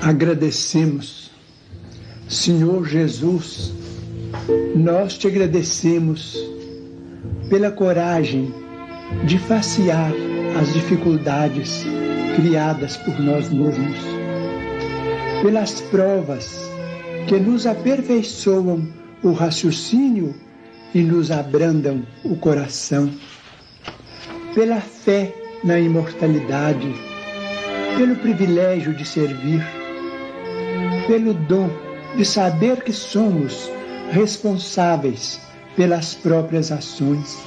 Agradecemos, Senhor Jesus, nós te agradecemos pela coragem de facear as dificuldades criadas por nós mesmos, pelas provas que nos aperfeiçoam o raciocínio e nos abrandam o coração, pela fé na imortalidade, pelo privilégio de servir, pelo dom de saber que somos responsáveis pelas próprias ações,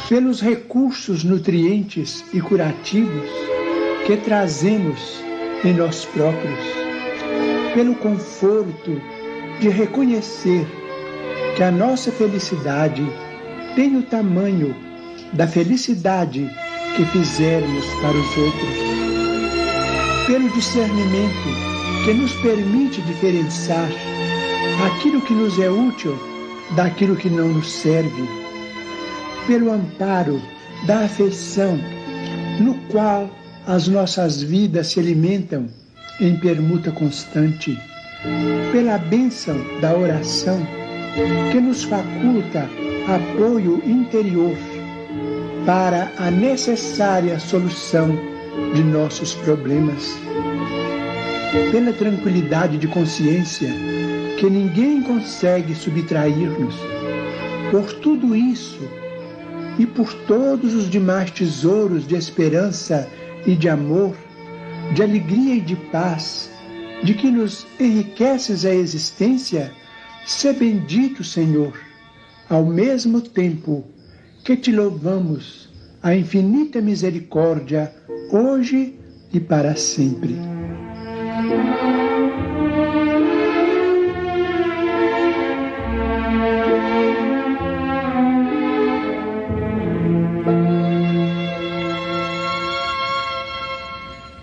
pelos recursos nutrientes e curativos que trazemos em nós próprios, pelo conforto de reconhecer que a nossa felicidade tem o tamanho da felicidade que fizermos para os outros, pelo discernimento que nos permite diferenciar aquilo que nos é útil daquilo que não nos serve, pelo amparo da afeição no qual as nossas vidas se alimentam em permuta constante, pela bênção da oração que nos faculta apoio interior para a necessária solução de nossos problemas, pela tranquilidade de consciência que ninguém consegue subtrair-nos. Por tudo isso e por todos os demais tesouros de esperança e de amor, de alegria e de paz, de que nos enriqueces a existência, sê bendito, Senhor, ao mesmo tempo que te louvamos a infinita misericórdia, hoje e para sempre.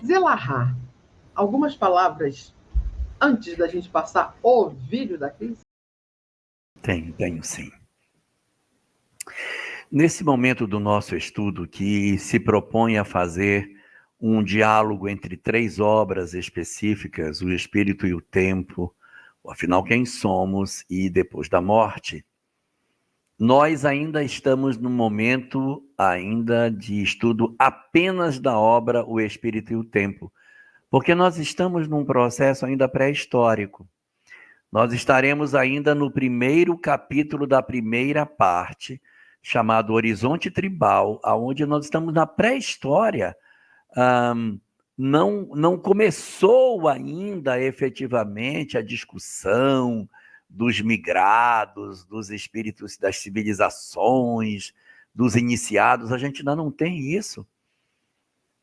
Zelahá, algumas palavras antes da gente passar o vídeo da crise? Tenho sim. Nesse momento do nosso estudo, que se propõe a fazer um diálogo entre três obras específicas, o Espírito e o Tempo, afinal, quem somos e depois da morte, nós ainda estamos no momento ainda de estudo apenas da obra O Espírito e o Tempo, porque nós estamos num processo ainda pré-histórico. Nós estaremos ainda no primeiro capítulo da primeira parte, chamado Horizonte Tribal, onde nós estamos na pré-história. Não começou ainda efetivamente a discussão dos migrados, dos espíritos das civilizações, dos iniciados. A gente ainda não tem isso.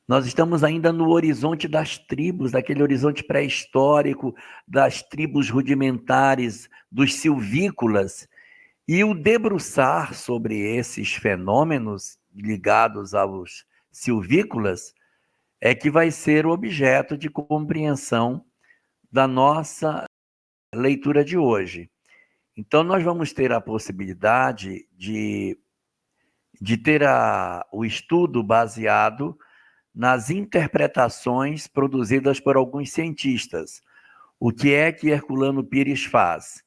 Nós estamos ainda no horizonte das tribos, daquele horizonte pré-histórico, das tribos rudimentares, dos silvícolas. E o debruçar sobre esses fenômenos ligados aos silvícolas é que vai ser o objeto de compreensão da nossa leitura de hoje. Então, nós vamos ter a possibilidade de ter o estudo baseado nas interpretações produzidas por alguns cientistas. O que é que Herculano Pires faz?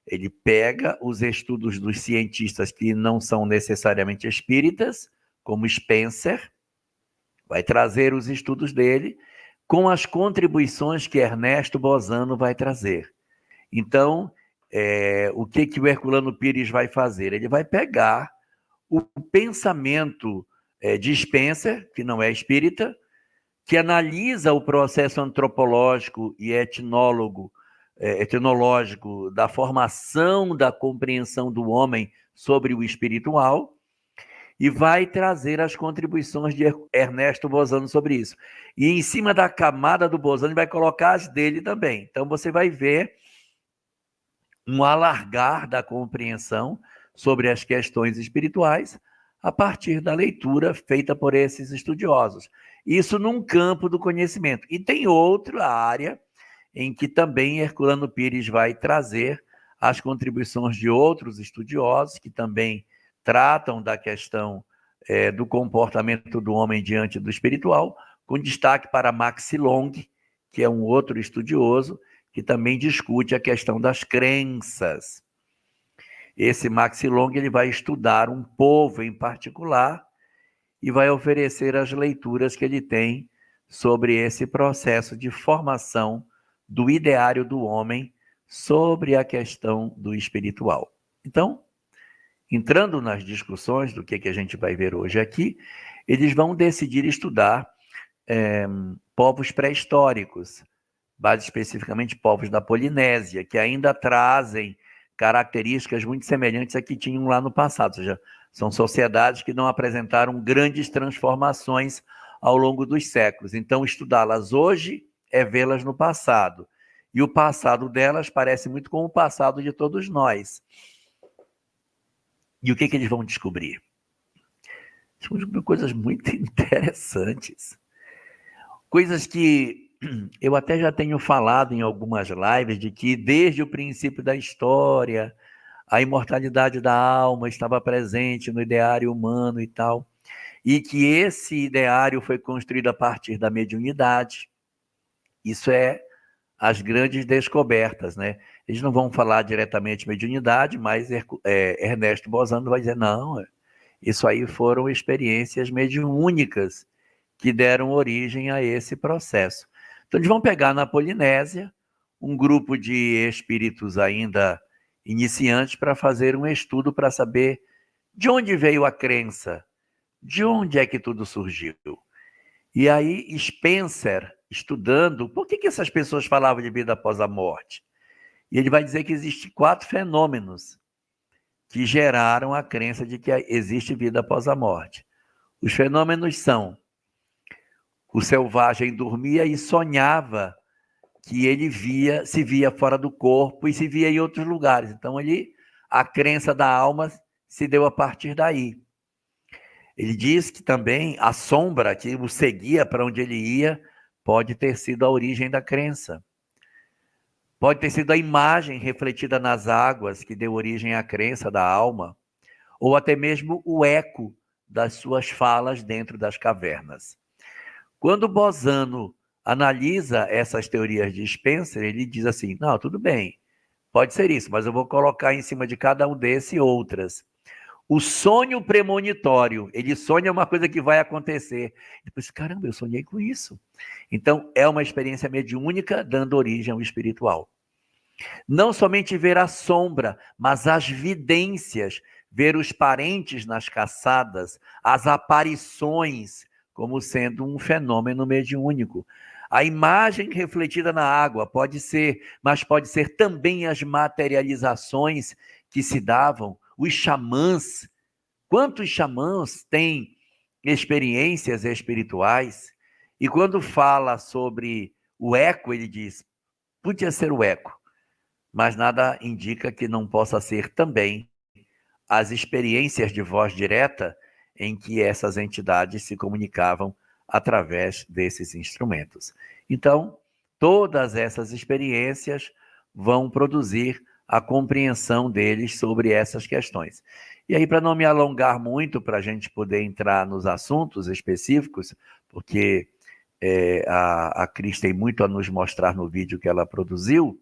Ele pega os estudos dos cientistas que não são necessariamente espíritas, como Spencer, vai trazer os estudos dele com as contribuições que Ernesto Bozano vai trazer. Então, o que o Herculano Pires vai fazer? Ele vai pegar o pensamento de Spencer, que não é espírita, que analisa o processo antropológico e etnológico da formação da compreensão do homem sobre o espiritual, e vai trazer as contribuições de Ernesto Bozano sobre isso. E em cima da camada do Bozano, ele vai colocar as dele também. Então, você vai ver um alargar da compreensão sobre as questões espirituais a partir da leitura feita por esses estudiosos. Isso num campo do conhecimento. E tem outra área em que também Herculano Pires vai trazer as contribuições de outros estudiosos que também tratam da questão do comportamento do homem diante do espiritual, com destaque para Maxi Long, que é um outro estudioso que também discute a questão das crenças. Esse Max Long ele vai estudar um povo em particular e vai oferecer as leituras que ele tem sobre esse processo de formação do ideário do homem sobre a questão do espiritual. Então, entrando nas discussões do que a gente vai ver hoje aqui, eles vão decidir estudar povos pré-históricos, mais especificamente povos da Polinésia, que ainda trazem características muito semelhantes a que tinham lá no passado, ou seja, são sociedades que não apresentaram grandes transformações ao longo dos séculos. Então, estudá-las hoje é vê-las no passado. E o passado delas parece muito com o passado de todos nós. E o que eles vão descobrir? Eles vão descobrir coisas muito interessantes. Coisas que eu até já tenho falado em algumas lives, de que desde o princípio da história, a imortalidade da alma estava presente no ideário humano e tal, e que esse ideário foi construído a partir da mediunidade. Isso é as grandes descobertas, né? Eles não vão falar diretamente mediunidade, mas Ernesto Bozano vai dizer, não, isso aí foram experiências mediúnicas que deram origem a esse processo. Então, eles vão pegar na Polinésia um grupo de espíritos ainda iniciantes para fazer um estudo para saber de onde veio a crença, de onde é que tudo surgiu. E aí, Spencer, estudando, por que essas pessoas falavam de vida após a morte? E ele vai dizer que existem 4 fenômenos que geraram a crença de que existe vida após a morte. Os fenômenos são: o selvagem dormia e sonhava que ele se via fora do corpo e se via em outros lugares. Então, a crença da alma se deu a partir daí. Ele diz que também a sombra que o seguia para onde ele ia pode ter sido a origem da crença. Pode ter sido a imagem refletida nas águas que deu origem à crença da alma, ou até mesmo o eco das suas falas dentro das cavernas. Quando Bozano analisa essas teorias de Spencer, ele diz assim, não, tudo bem, pode ser isso, mas eu vou colocar em cima de cada um desses outras. O sonho premonitório, ele sonha uma coisa que vai acontecer. Depois, caramba, eu sonhei com isso. Então, é uma experiência mediúnica dando origem ao espiritual. Não somente ver a sombra, mas as vidências, ver os parentes nas caçadas, as aparições, como sendo um fenômeno mediúnico. A imagem refletida na água pode ser, mas pode ser também as materializações que se davam, os xamãs. Quantos xamãs têm experiências espirituais? E quando fala sobre o eco, ele diz, podia ser o eco, mas nada indica que não possa ser também as experiências de voz direta em que essas entidades se comunicavam através desses instrumentos. Então, todas essas experiências vão produzir a compreensão deles sobre essas questões. E aí, para não me alongar muito, para a gente poder entrar nos assuntos específicos, porque a Cris tem muito a nos mostrar no vídeo que ela produziu,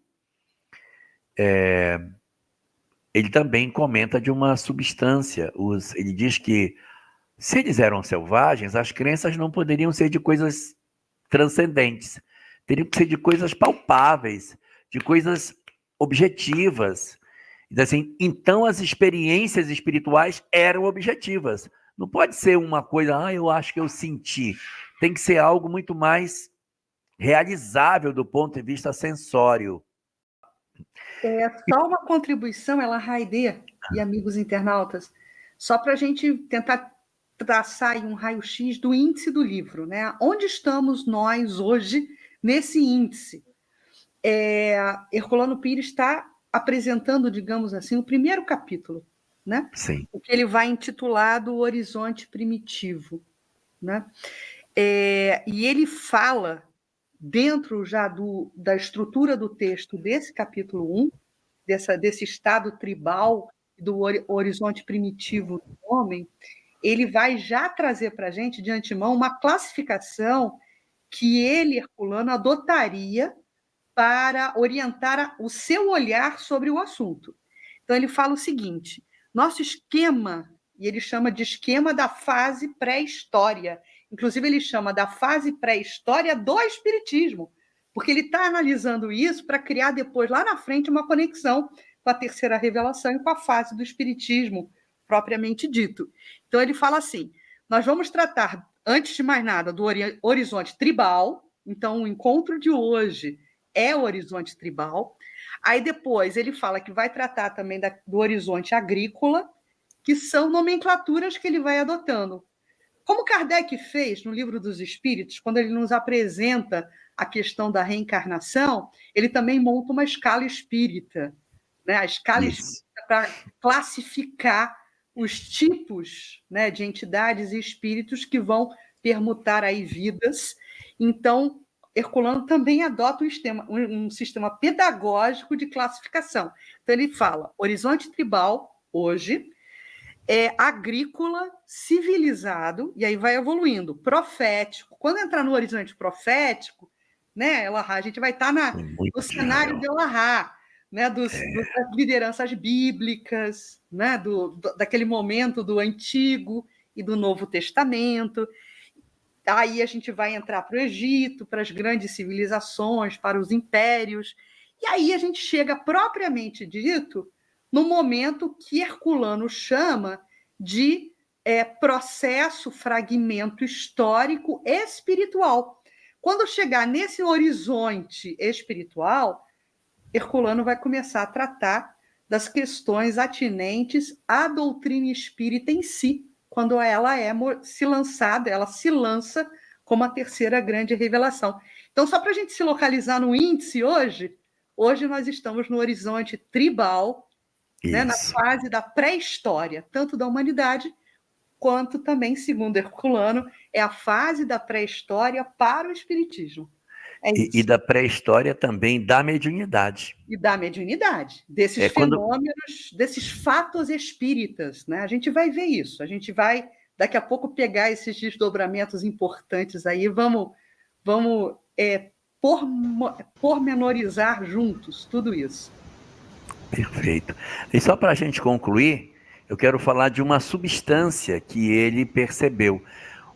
ele também comenta de uma substância. Ele diz que, se eles eram selvagens, as crenças não poderiam ser de coisas transcendentes. Teriam que ser de coisas palpáveis, de coisas objetivas. Assim, então, as experiências espirituais eram objetivas. Não pode ser uma coisa, eu acho que eu senti. Tem que ser algo muito mais realizável do ponto de vista sensório. Só uma contribuição, ela Raide e amigos internautas, só para a gente tentar traçar aí um raio-x do índice do livro, né? Onde estamos nós hoje nesse índice? Herculano Pires está apresentando, digamos assim, o primeiro capítulo, né? Sim. O que ele vai intitular do Horizonte Primitivo, né? E ele fala, dentro já da estrutura do texto desse capítulo 1, desse estado tribal, do horizonte primitivo do homem, ele vai já trazer para a gente, de antemão, uma classificação que ele, Herculano, adotaria para orientar o seu olhar sobre o assunto. Então, ele fala o seguinte: nosso esquema, e ele chama de esquema da fase pré-história, inclusive ele chama da fase pré-história do Espiritismo, porque ele está analisando isso para criar depois, lá na frente, uma conexão com a terceira revelação e com a fase do Espiritismo, propriamente dito. Então, ele fala assim: nós vamos tratar, antes de mais nada, do horizonte tribal. Então, o encontro de hoje é o horizonte tribal. Aí, depois, ele fala que vai tratar também do horizonte agrícola, que são nomenclaturas que ele vai adotando. Como Kardec fez no Livro dos Espíritos, quando ele nos apresenta a questão da reencarnação, ele também monta uma escala espírita, né? A escala espírita para classificar os tipos, né, de entidades e espíritos que vão permutar aí vidas. Então, Herculano também adota um sistema pedagógico de classificação. Então, ele fala horizonte tribal, hoje, agrícola, civilizado, e aí vai evoluindo, profético. Quando entrar no horizonte profético, né, Elahá, a gente vai estar no cenário de Elahá, né, das lideranças bíblicas, né, daquele momento do Antigo e do Novo Testamento. Aí a gente vai entrar para o Egito, para as grandes civilizações, para os impérios, e aí a gente chega, propriamente dito, no momento que Herculano chama de processo, fragmento histórico espiritual. Quando chegar nesse horizonte espiritual, Herculano vai começar a tratar das questões atinentes à doutrina espírita em si, quando ela se lança como a terceira grande revelação. Então, só para a gente se localizar no índice hoje nós estamos no horizonte tribal, né, na fase da pré-história, tanto da humanidade, quanto também, segundo Herculano, é a fase da pré-história para o espiritismo. E da pré-história também da mediunidade. E da mediunidade, desses fenômenos, desses fatos espíritas, né? A gente vai ver isso, a gente vai, daqui a pouco, pegar esses desdobramentos importantes aí, vamos pormenorizar juntos tudo isso. Perfeito. E só para a gente concluir, eu quero falar de uma substância que ele percebeu.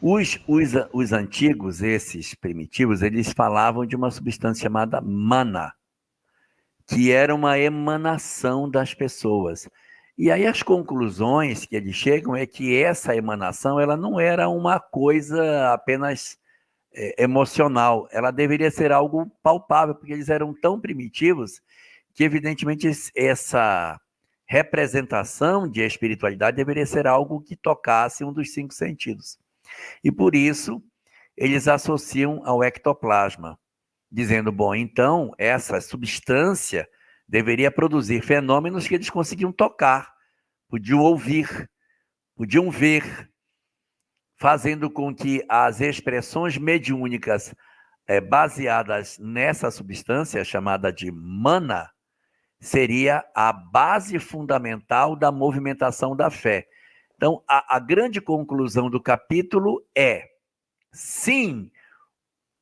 Os antigos, esses primitivos, eles falavam de uma substância chamada mana, que era uma emanação das pessoas. E aí as conclusões que eles chegam é que essa emanação ela não era uma coisa apenas emocional, ela deveria ser algo palpável, porque eles eram tão primitivos que, evidentemente, essa representação de espiritualidade deveria ser algo que tocasse um dos 5 sentidos. E por isso, eles associam ao ectoplasma, dizendo, bom, então, essa substância deveria produzir fenômenos que eles conseguiam tocar, podiam ouvir, podiam ver, fazendo com que as expressões mediúnicas baseadas nessa substância, chamada de mana, seria a base fundamental da movimentação da fé. Então, a grande conclusão do capítulo é, sim,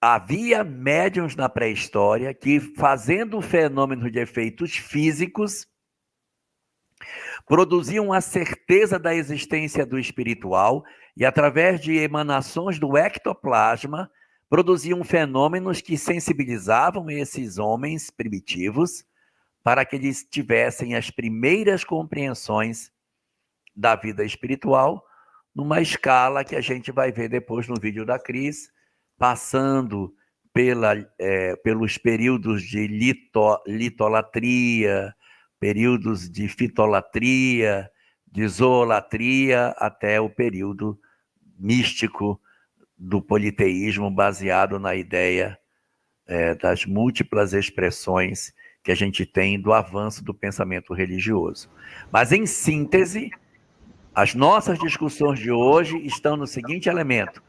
havia médiuns na pré-história que, fazendo o fenômeno de efeitos físicos, produziam a certeza da existência do espiritual e, através de emanações do ectoplasma, produziam fenômenos que sensibilizavam esses homens primitivos para que eles tivessem as primeiras compreensões da vida espiritual, numa escala que a gente vai ver depois no vídeo da Cris, passando pelos períodos de litolatria, períodos de fitolatria, de zoolatria, até o período místico do politeísmo, baseado na ideia das múltiplas expressões que a gente tem do avanço do pensamento religioso. Mas, em síntese, as nossas discussões de hoje estão no seguinte elemento: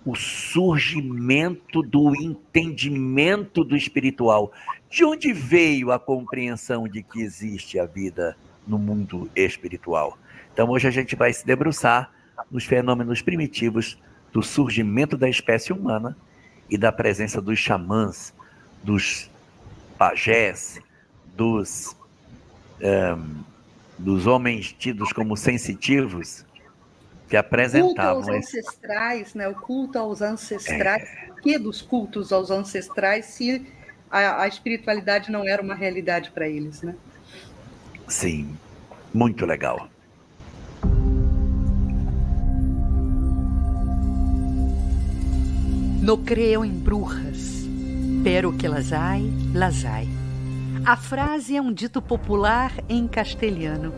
o surgimento do entendimento do espiritual. De onde veio a compreensão de que existe a vida no mundo espiritual? Então, hoje a gente vai se debruçar nos fenômenos primitivos do surgimento da espécie humana e da presença dos xamãs, dos pajés, dos homens tidos como sensitivos, que apresentavam... O culto aos ancestrais, né? O culto aos ancestrais. Por que dos cultos aos ancestrais se a espiritualidade não era uma realidade para eles, né? Sim, muito legal. No creo em brujas, pero que las hay, las hay. A frase é um dito popular em castelhano,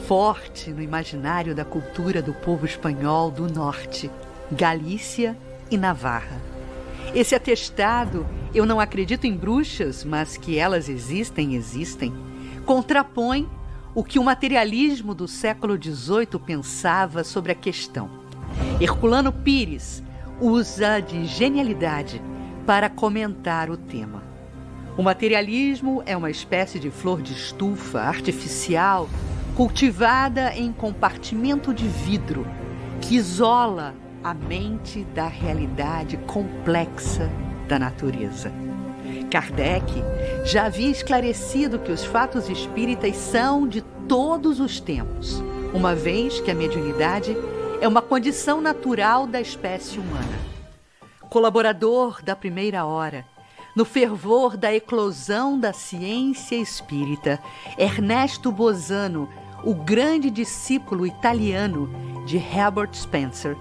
forte no imaginário da cultura do povo espanhol do norte, Galícia e Navarra. Esse atestado, eu não acredito em bruxas, mas que elas existem, contrapõe o que o materialismo do século XVIII pensava sobre a questão. Herculano Pires usa de genialidade para comentar o tema. O materialismo é uma espécie de flor de estufa artificial cultivada em compartimento de vidro que isola a mente da realidade complexa da natureza. Kardec já havia esclarecido que os fatos espíritas são de todos os tempos, uma vez que a mediunidade é uma condição natural da espécie humana. Colaborador da primeira hora, no fervor da eclosão da ciência espírita, Ernesto Bosano, o grande discípulo italiano de Herbert Spencer,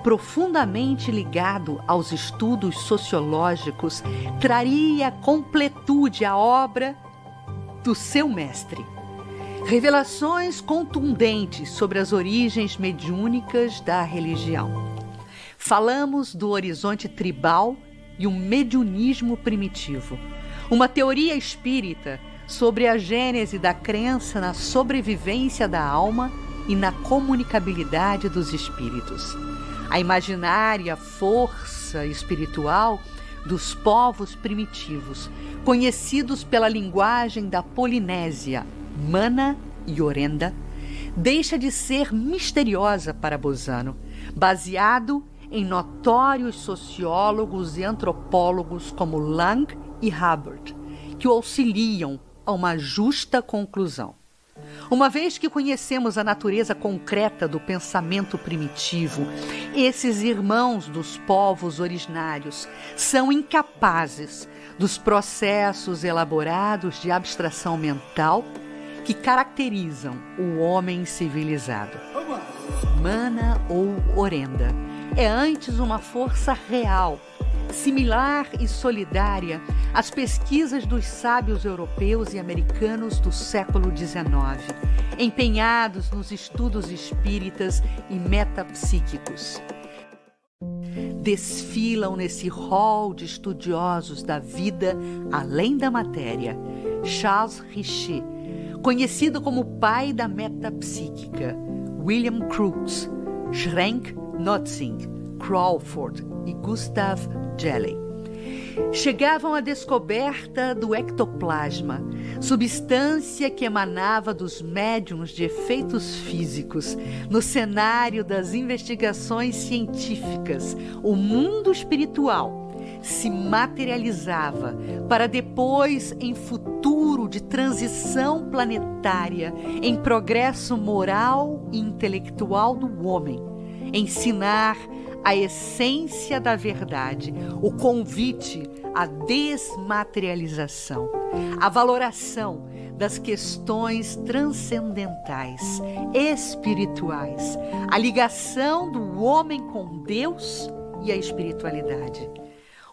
profundamente ligado aos estudos sociológicos, traria completude à obra do seu mestre. Revelações contundentes sobre as origens mediúnicas da religião. Falamos do horizonte tribal e o mediunismo primitivo, uma teoria espírita sobre a gênese da crença na sobrevivência da alma e na comunicabilidade dos espíritos. A imaginária força espiritual dos povos primitivos, conhecidos pela linguagem da Polinésia, Mana e Orenda, deixa de ser misteriosa para Bosano, baseado em notórios sociólogos e antropólogos como Lang e Hubbard, que o auxiliam a uma justa conclusão. Uma vez que conhecemos a natureza concreta do pensamento primitivo, esses irmãos dos povos originários são incapazes dos processos elaborados de abstração mental que caracterizam o homem civilizado. Mana ou Orenda é antes uma força real, similar e solidária às pesquisas dos sábios europeus e americanos do século XIX, empenhados nos estudos espíritas e metapsíquicos. Desfilam nesse hall de estudiosos da vida além da matéria Charles Richer, conhecido como o pai da metapsíquica, William Crookes, Schrenck Notzing, Crawford e Gustav Jelley. Chegavam à descoberta do ectoplasma, substância que emanava dos médiuns de efeitos físicos. No cenário das investigações científicas, o mundo espiritual se materializava para depois, em futuro de transição planetária, em progresso moral e intelectual do homem, ensinar a essência da verdade, o convite à desmaterialização, a valoração das questões transcendentais, espirituais, a ligação do homem com Deus e a espiritualidade.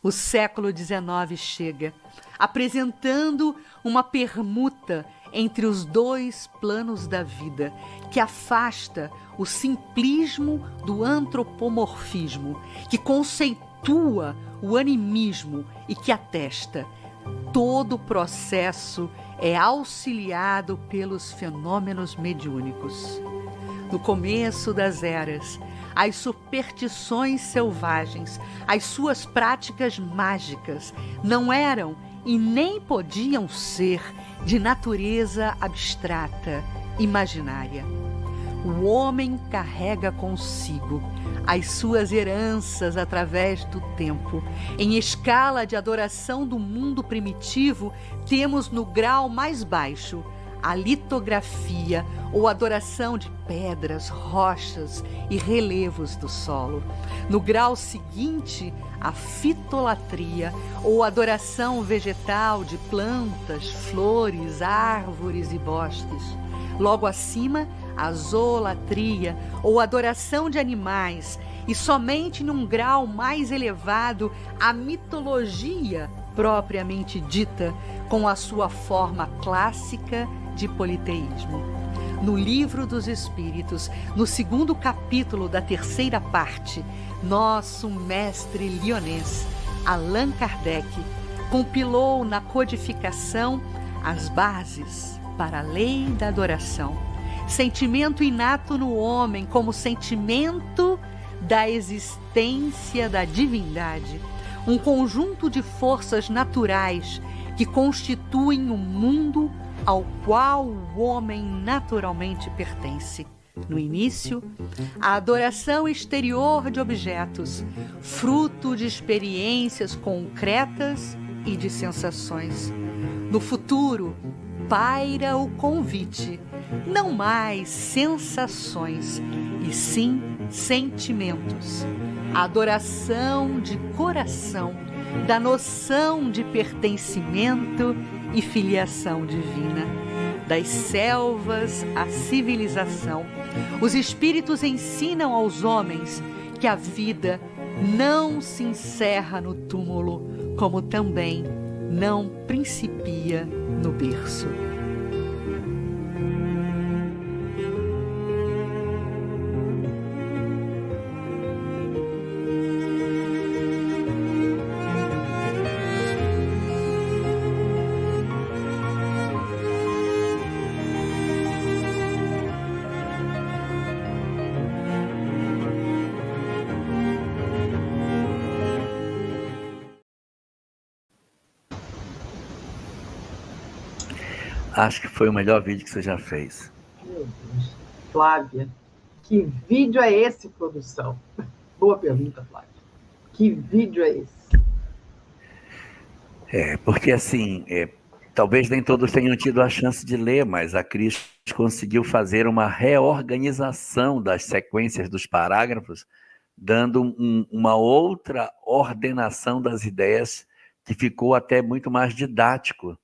O século XIX chega, apresentando uma permuta entre os dois planos da vida, que afasta o simplismo do antropomorfismo, que conceitua o animismo e que atesta: todo o processo é auxiliado pelos fenômenos mediúnicos. No começo das eras, as superstições selvagens, as suas práticas mágicas, não eram e nem podiam ser de natureza abstrata, imaginária. o homem carrega consigo as suas heranças através do tempo. Em escala de adoração do mundo primitivo, temos no grau mais baixo a litografia ou adoração de pedras, rochas e relevos do solo. No grau seguinte, a fitolatria ou adoração vegetal de plantas, flores, árvores e bosques. Logo acima, a zoolatria ou adoração de animais, e somente num grau mais elevado, a mitologia propriamente dita, com a sua forma clássica de politeísmo. No Livro dos Espíritos, no 2º capítulo da 3ª parte, nosso mestre lionês, Allan Kardec, compilou na codificação as bases para a lei da adoração. Sentimento inato no homem como sentimento da existência da divindade, um conjunto de forças naturais que constituem o mundo ao qual o homem naturalmente pertence. No início, a adoração exterior de objetos, fruto de experiências concretas e de sensações. No futuro, paira o convite, não mais sensações, e sim sentimentos. A adoração de coração, da noção de pertencimento e filiação divina. Das selvas à civilização, os espíritos ensinam aos homens que a vida não se encerra no túmulo, como também não principia no berço. Acho que foi o melhor vídeo que você já fez. Meu Deus. Flávia, que vídeo é esse, produção? Boa pergunta, Flávia. Que vídeo é esse? Porque assim, talvez nem todos tenham tido a chance de ler, mas a Cris conseguiu fazer uma reorganização das sequências dos parágrafos, dando uma outra ordenação das ideias, que ficou até muito mais didático.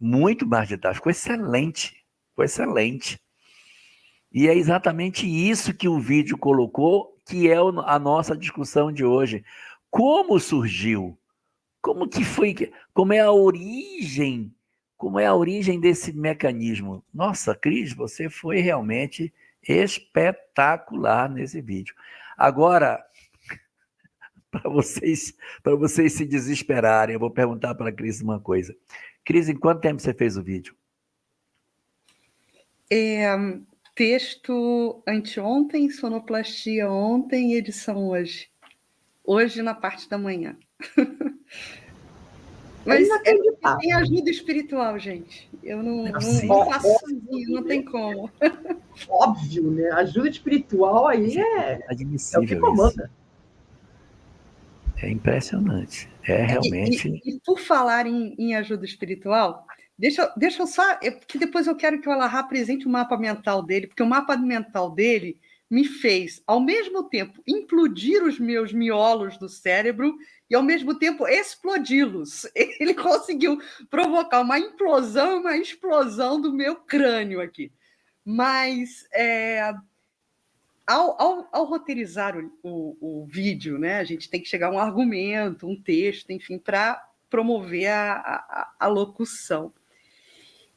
Muito mais didático. Ficou excelente. Ficou excelente. E é exatamente isso que o vídeo colocou, que é a nossa discussão de hoje. Como surgiu? Como que foi? Como é a origem? Como é a origem desse mecanismo? Nossa, Cris, você foi realmente espetacular nesse vídeo. Agora, para vocês se desesperarem, eu vou perguntar para a Cris uma coisa. Cris, em quanto tempo você fez o vídeo? Texto anteontem, sonoplastia ontem, edição hoje. Hoje na parte da manhã. Mas tem ajuda espiritual, gente. Eu não faço sozinho, não tem como. Óbvio, né? Ajuda espiritual aí é o que comanda. É impressionante. É realmente... E por falar em ajuda espiritual, deixa eu só... que depois eu quero que o Alahá apresente o mapa mental dele, porque o mapa mental dele me fez, ao mesmo tempo, implodir os meus miolos do cérebro e, ao mesmo tempo, explodi-los. Ele conseguiu provocar uma implosão e uma explosão do meu crânio aqui. Mas... Ao roteirizar o vídeo, né, a gente tem que chegar a um argumento, um texto, enfim, para promover a locução.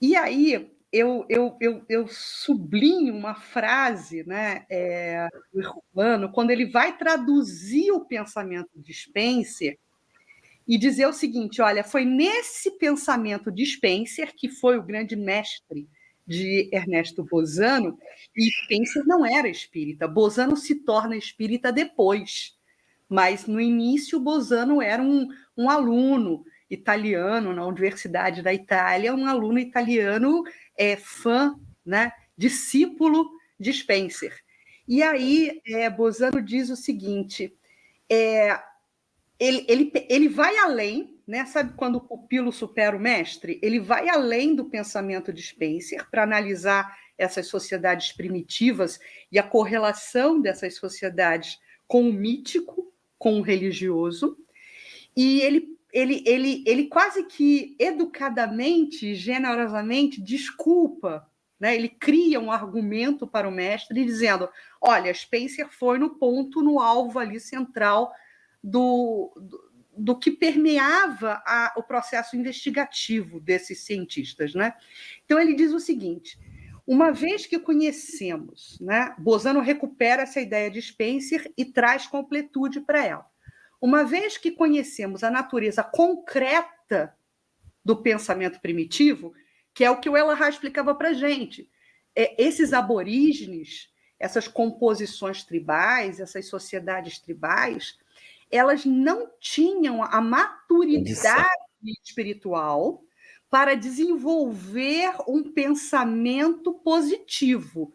E aí eu sublinho uma frase, né, do Urbano, quando ele vai traduzir o pensamento de Spencer e dizer o seguinte: olha, foi nesse pensamento de Spencer, que foi o grande mestre de Ernesto Bozano, e Spencer não era espírita. Bozano se torna espírita depois, mas no início Bozano era um aluno italiano na Universidade da Itália, um aluno italiano fã, né, discípulo de Spencer. E aí, Bozano diz o seguinte, ele vai além, né? Sabe quando o pupilo supera o mestre? Ele vai além do pensamento de Spencer para analisar essas sociedades primitivas e a correlação dessas sociedades com o mítico, com o religioso, e ele quase que educadamente, generosamente, desculpa, né? Ele cria um argumento para o mestre dizendo, olha, Spencer foi no ponto, no alvo ali central do que permeava o processo investigativo desses cientistas, né? Então ele diz o seguinte, uma vez que conhecemos, né, Bozano recupera essa ideia de Spencer e traz completude para ela. Uma vez que conhecemos a natureza concreta do pensamento primitivo, que é o que o Elarrat explicava para a gente, esses aborígenes, essas composições tribais, essas sociedades tribais, elas não tinham a maturidade espiritual para desenvolver um pensamento positivo.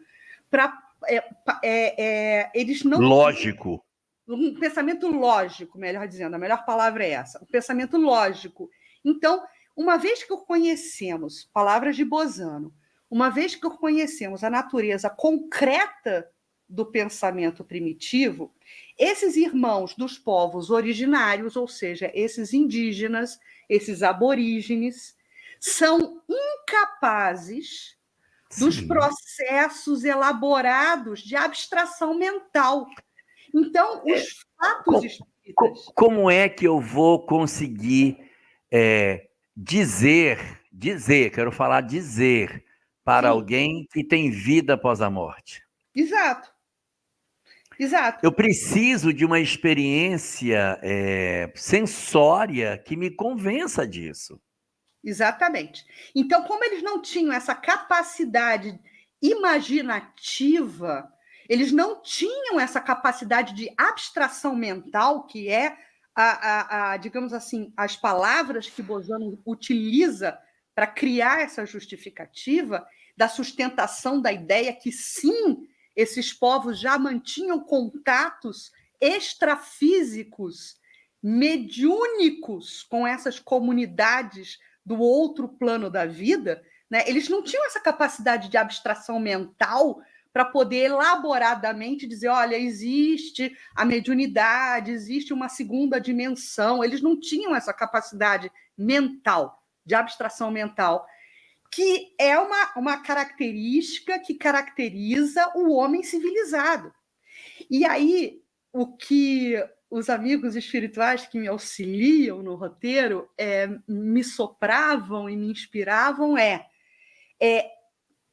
Eles não lógico. Um pensamento lógico, melhor dizendo, a melhor palavra é essa, um pensamento lógico. Então, uma vez que conhecemos, palavras de Bozano, uma vez que conhecemos a natureza concreta do pensamento primitivo, esses irmãos dos povos originários, ou seja, esses indígenas, esses aborígenes, são incapazes dos processos elaborados de abstração mental. Então, os fatos espíritas... Como é que eu vou conseguir dizer, quero falar dizer, para alguém que tem vida após a morte? Exato. Eu preciso de uma experiência sensória que me convença disso. Exatamente. Então, como eles não tinham essa capacidade imaginativa, eles não tinham essa capacidade de abstração mental, que é, digamos assim, as palavras que Bozano utiliza para criar essa justificativa da sustentação da ideia que, sim, esses povos já mantinham contatos extrafísicos, mediúnicos com essas comunidades do outro plano da vida, né? Eles não tinham essa capacidade de abstração mental para poder elaboradamente dizer, olha, existe a mediunidade, existe uma segunda dimensão. Eles não tinham essa capacidade mental, de abstração mental, que é uma característica que caracteriza o homem civilizado. E aí, o que os amigos espirituais que me auxiliam no roteiro me sopravam e me inspiravam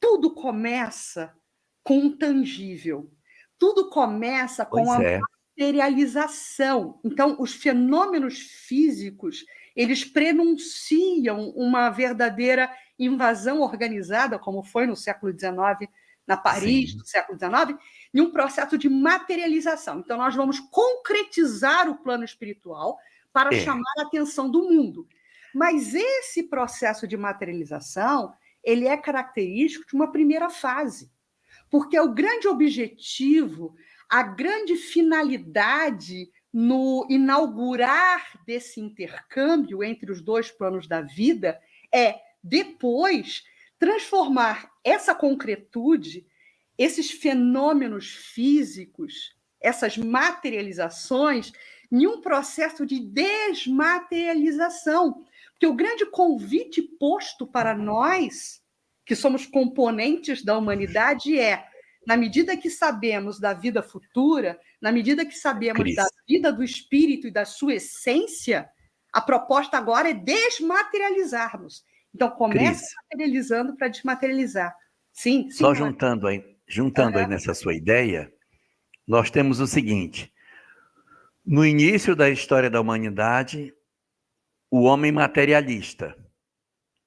tudo começa com um tangível, tudo começa com a materialização. Então, os fenômenos físicos, eles prenunciam uma verdadeira invasão organizada, como foi no século XIX, na Paris do século XIX, em um processo de materialização. Então, nós vamos concretizar o plano espiritual para chamar a atenção do mundo. Mas esse processo de materialização, ele é característico de uma primeira fase, porque o grande objetivo, a grande finalidade no inaugurar desse intercâmbio entre os dois planos da vida é, depois, transformar essa concretude, esses fenômenos físicos, essas materializações, em um processo de desmaterialização. Porque o grande convite posto para nós, que somos componentes da humanidade, na medida que sabemos da vida futura, na medida que sabemos da vida do espírito e da sua essência, a proposta agora é desmaterializarmos. Então, começa materializando para desmaterializar. Sim. Só juntando aí nessa sua ideia, nós temos o seguinte: no início da história da humanidade, o homem materialista,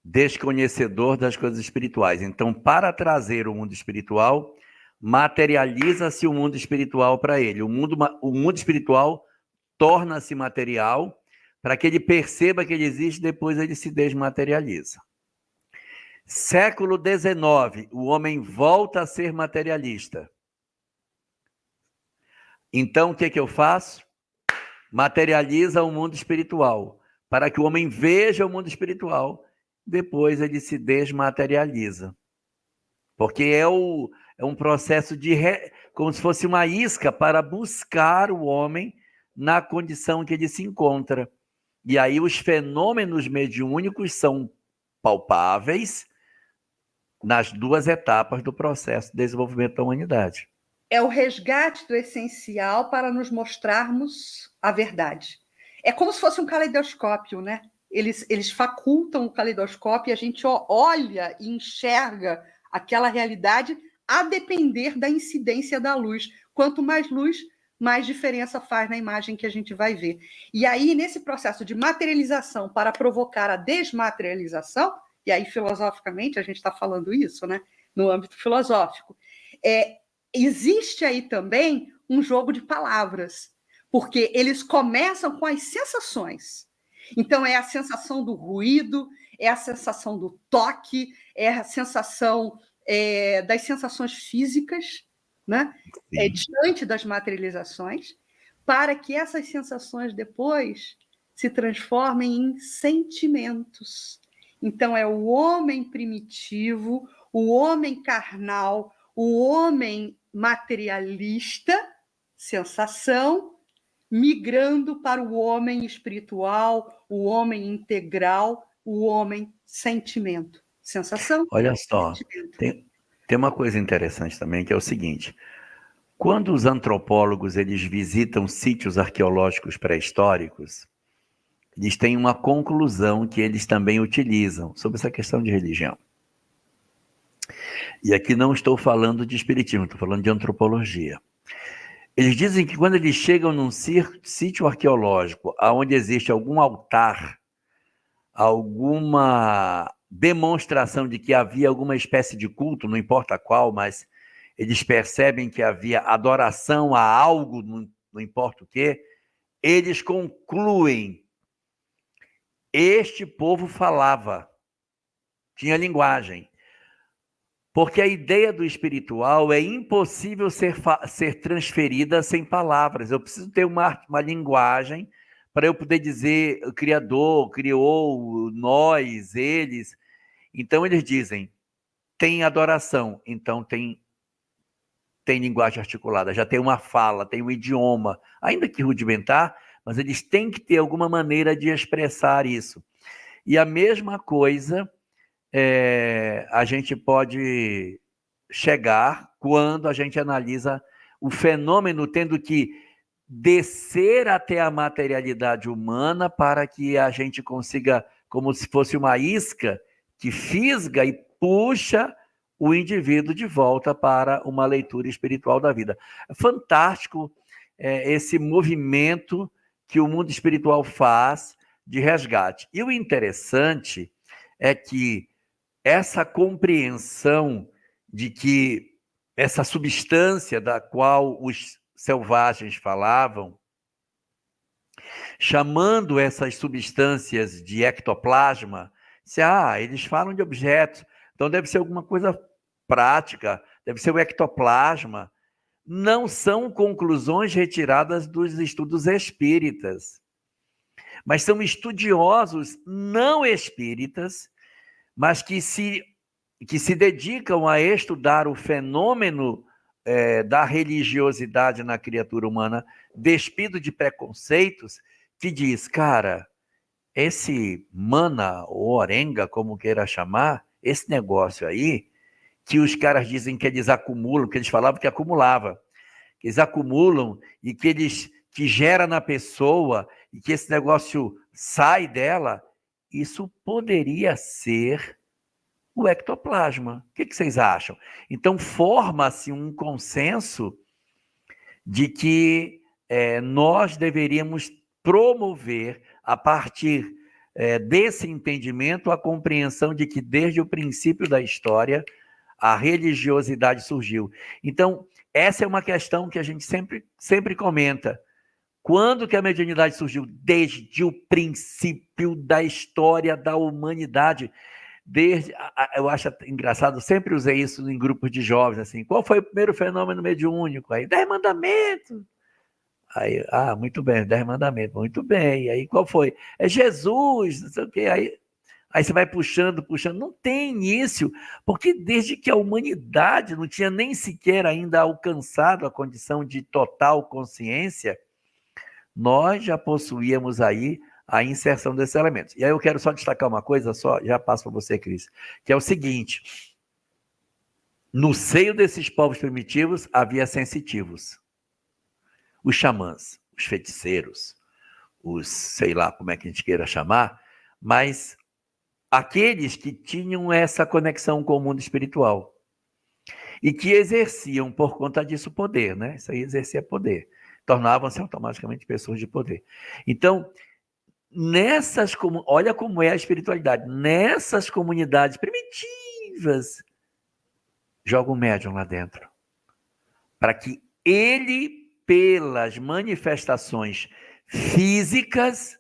desconhecedor das coisas espirituais. Então, para trazer o mundo espiritual, materializa-se o mundo espiritual para ele. O mundo espiritual torna-se material para que ele perceba que ele existe, depois ele se desmaterializa. Século XIX, o homem volta a ser materialista. Então, o que eu faço? Materializa o mundo espiritual, para que o homem veja o mundo espiritual, depois ele se desmaterializa. Porque é um processo como se fosse uma isca para buscar o homem na condição que ele se encontra. E aí os fenômenos mediúnicos são palpáveis nas duas etapas do processo de desenvolvimento da humanidade. É o resgate do essencial para nos mostrarmos a verdade. É como se fosse um caleidoscópio, né? Eles facultam o caleidoscópio e a gente olha e enxerga aquela realidade a depender da incidência da luz. Quanto mais luz, mais diferença faz na imagem que a gente vai ver. E aí, nesse processo de materialização para provocar a desmaterialização, e aí, filosoficamente, a gente está falando isso, né? No âmbito filosófico, existe aí também um jogo de palavras, porque eles começam com as sensações. Então, é a sensação do ruído, é a sensação do toque, é a sensação das sensações físicas, né? Diante das materializações, para que essas sensações depois se transformem em sentimentos. Então, é o homem primitivo, o homem carnal, o homem materialista, sensação, migrando para o homem espiritual, o homem integral, o homem sentimento. Sensação. Olha só, tem uma coisa interessante também, que é o seguinte: quando os antropólogos eles visitam sítios arqueológicos pré-históricos, eles têm uma conclusão que eles também utilizam sobre essa questão de religião. E aqui não estou falando de espiritismo, estou falando de antropologia. Eles dizem que quando eles chegam num sítio arqueológico onde existe algum altar, alguma demonstração de que havia alguma espécie de culto, não importa qual, mas eles percebem que havia adoração a algo, não importa o quê, eles concluem: este povo falava, tinha linguagem. Porque a ideia do espiritual é impossível ser transferida sem palavras. Eu preciso ter uma linguagem para eu poder dizer o Criador, criou, nós, eles. Então eles dizem, tem adoração, então tem linguagem articulada, já tem uma fala, tem um idioma, ainda que rudimentar, mas eles têm que ter alguma maneira de expressar isso. E a mesma coisa a gente pode chegar quando a gente analisa o fenômeno tendo que descer até a materialidade humana para que a gente consiga, como se fosse uma isca, que fisga e puxa o indivíduo de volta para uma leitura espiritual da vida. É fantástico esse movimento que o mundo espiritual faz de resgate. E o interessante é que essa compreensão de que essa substância da qual os selvagens falavam, chamando essas substâncias de ectoplasma, eles falam de objetos, então deve ser alguma coisa prática, deve ser o ectoplasma. Não são conclusões retiradas dos estudos espíritas, mas são estudiosos não espíritas, mas que se dedicam a estudar o fenômeno da religiosidade na criatura humana, despido de preconceitos, que diz, cara, esse mana ou orenga, como queira chamar, esse negócio aí, que os caras dizem que eles acumulam, que eles falavam que acumulava, que eles acumulam e que gera na pessoa e que esse negócio sai dela, isso poderia ser o ectoplasma. O que vocês acham? Então, forma-se um consenso de que nós deveríamos promover, a partir desse entendimento, a compreensão de que, desde o princípio da história, a religiosidade surgiu. Então, essa é uma questão que a gente sempre comenta. Quando que a mediunidade surgiu? Desde o princípio da história da humanidade. eu acho engraçado, sempre usei isso em grupos de jovens, assim, qual foi o primeiro fenômeno mediúnico? Aí, 10 mandamentos. Aí, muito bem, 10 mandamentos, muito bem. Aí, qual foi? É Jesus, não sei o quê. Aí você vai puxando, não tem início, porque desde que a humanidade não tinha nem sequer ainda alcançado a condição de total consciência, nós já possuíamos aí a inserção desses elementos. E aí eu quero só destacar uma coisa, já passo para você, Cris, que é o seguinte: no seio desses povos primitivos havia sensitivos. Os xamãs, os feiticeiros, os, sei lá como é que a gente queira chamar, mas aqueles que tinham essa conexão com o mundo espiritual e que exerciam, por conta disso, poder, né? Isso aí exercia poder. Tornavam-se automaticamente pessoas de poder. Então, olha como é a espiritualidade. Nessas comunidades primitivas, joga um médium lá dentro. Para que ele, pelas manifestações físicas,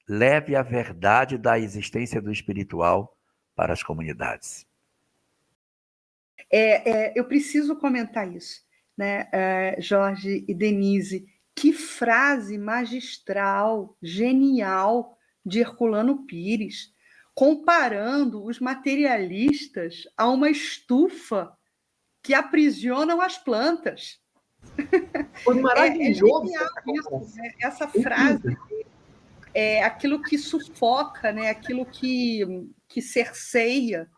leve a verdade da existência do espiritual para as comunidades. Eu preciso comentar isso, né, Jorge e Denise. Que frase magistral, genial de Herculano Pires, comparando os materialistas a uma estufa que aprisionam as plantas. Foi maravilhoso. Genial isso, né? Essa frase é aquilo que sufoca, né? Aquilo que cerceia,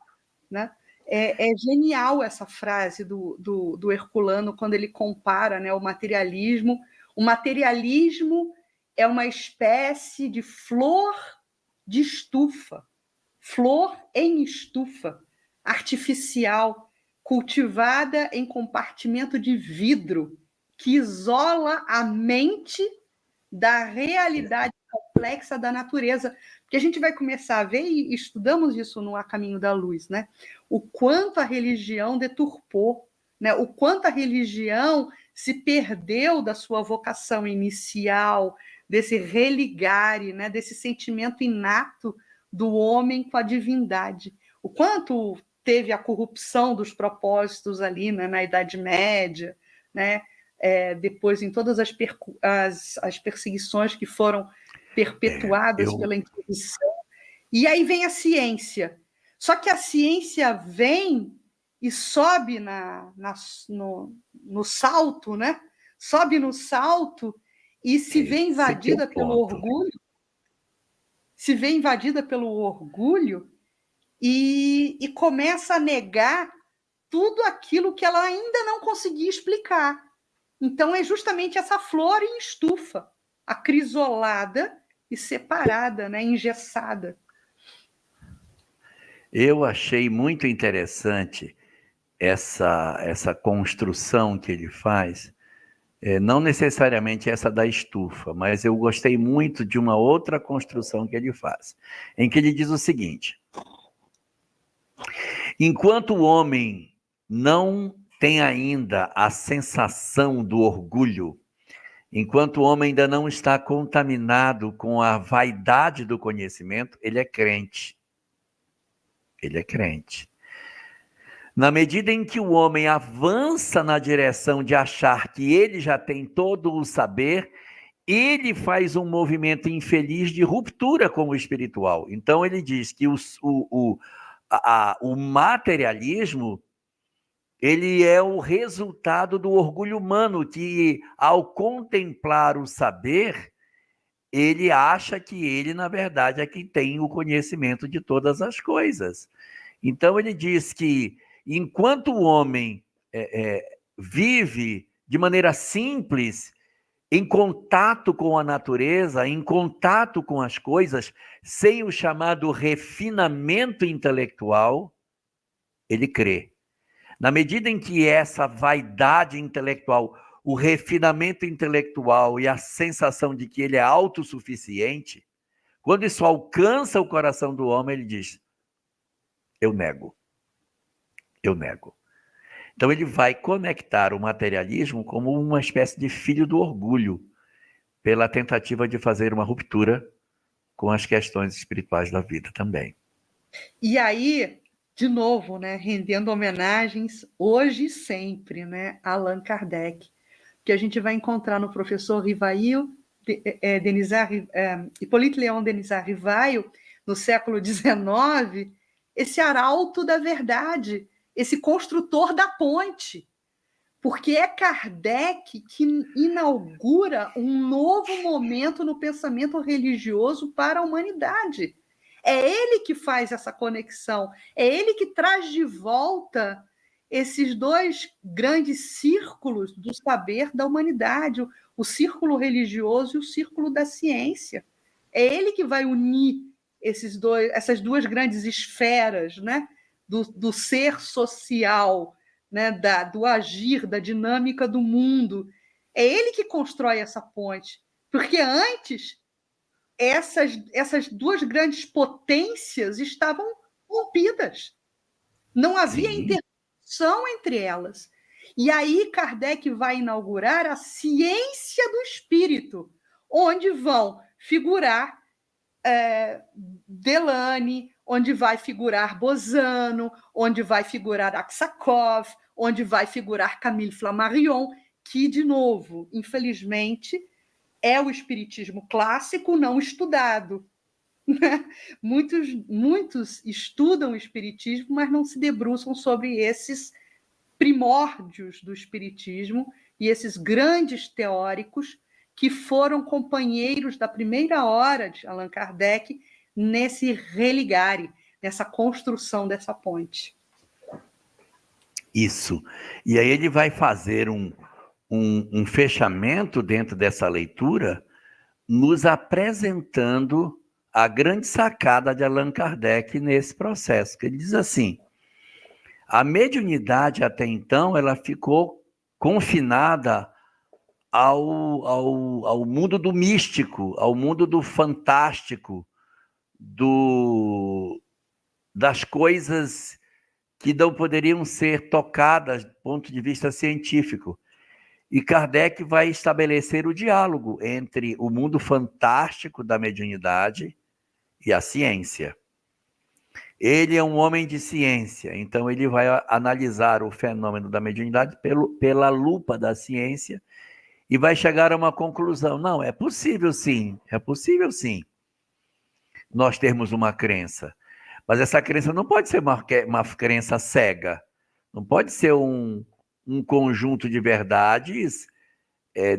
né? É genial essa frase do Herculano quando ele compara, né, o materialismo. O materialismo é uma espécie de flor de estufa, flor em estufa, artificial, cultivada em compartimento de vidro, que isola a mente da realidade complexa da natureza. Porque a gente vai começar a ver, e estudamos isso no A Caminho da Luz, né? O quanto a religião deturpou, né? O quanto a religião se perdeu da sua vocação inicial, desse religare, né? Desse sentimento inato do homem com a divindade. O quanto teve a corrupção dos propósitos ali, né? Na Idade Média, né? Depois em todas as perseguições que foram perpetuadas pela Inquisição. E aí vem a ciência. Só que a ciência vem e sobe no salto, né? Sobe no salto e se vê invadida pelo orgulho. Se vê invadida pelo orgulho e começa a negar tudo aquilo que ela ainda não conseguia explicar. Então, é justamente essa flor em estufa, acrisolada e separada, né, engessada. Eu achei muito interessante essa construção que ele faz, não necessariamente essa da estufa, mas eu gostei muito de uma outra construção que ele faz, em que ele diz o seguinte: enquanto o homem não tem ainda a sensação do orgulho, enquanto o homem ainda não está contaminado com a vaidade do conhecimento, ele é crente. Ele é crente. Na medida em que o homem avança na direção de achar que ele já tem todo o saber, ele faz um movimento infeliz de ruptura com o espiritual. Então ele diz que o materialismo, ele é o resultado do orgulho humano, que ao contemplar o saber, ele acha que ele, na verdade, é quem tem o conhecimento de todas as coisas. Então ele diz que enquanto o homem vive de maneira simples, em contato com a natureza, em contato com as coisas, sem o chamado refinamento intelectual, ele crê. Na medida em que essa vaidade intelectual, o refinamento intelectual e a sensação de que ele é autossuficiente, quando isso alcança o coração do homem, ele diz: eu nego. Eu nego. Então ele vai conectar o materialismo como uma espécie de filho do orgulho, pela tentativa de fazer uma ruptura com as questões espirituais da vida também. E aí, de novo, né, rendendo homenagens hoje e sempre, né, a Allan Kardec, que a gente vai encontrar no professor Rivail, Hippolyte Léon Denisard Rivail, no século XIX, esse arauto da verdade, esse construtor da ponte, porque é Kardec que inaugura um novo momento no pensamento religioso para a humanidade. É ele que faz essa conexão, é ele que traz de volta esses dois grandes círculos do saber da humanidade, o círculo religioso e o círculo da ciência. É ele que vai unir essas duas grandes esferas, né? do ser social, né? do agir, da dinâmica do mundo. É ele que constrói essa ponte, porque antes essas duas grandes potências estavam rompidas. Não havia interrupção entre elas. E aí Kardec vai inaugurar a ciência do espírito, onde vão figurar Delane, onde vai figurar Bozano, onde vai figurar Aksakov, onde vai figurar Camille Flammarion, que, de novo, infelizmente, é o espiritismo clássico não estudado. Muitos estudam o espiritismo, mas não se debruçam sobre esses primórdios do espiritismo e esses grandes teóricos que foram companheiros da primeira hora de Allan Kardec nesse religare, nessa construção dessa ponte. Isso. E aí ele vai fazer um fechamento dentro dessa leitura, nos apresentando a grande sacada de Allan Kardec nesse processo, que ele diz assim: a mediunidade até então ela ficou confinada ao mundo do místico, ao mundo do fantástico, das coisas que não poderiam ser tocadas do ponto de vista científico. E Kardec vai estabelecer o diálogo entre o mundo fantástico da mediunidade e a ciência. Ele é um homem de ciência, então ele vai analisar o fenômeno da mediunidade pela lupa da ciência e vai chegar a uma conclusão. Não, é possível sim, nós termos uma crença. Mas essa crença não pode ser uma crença cega, não pode ser um conjunto de verdades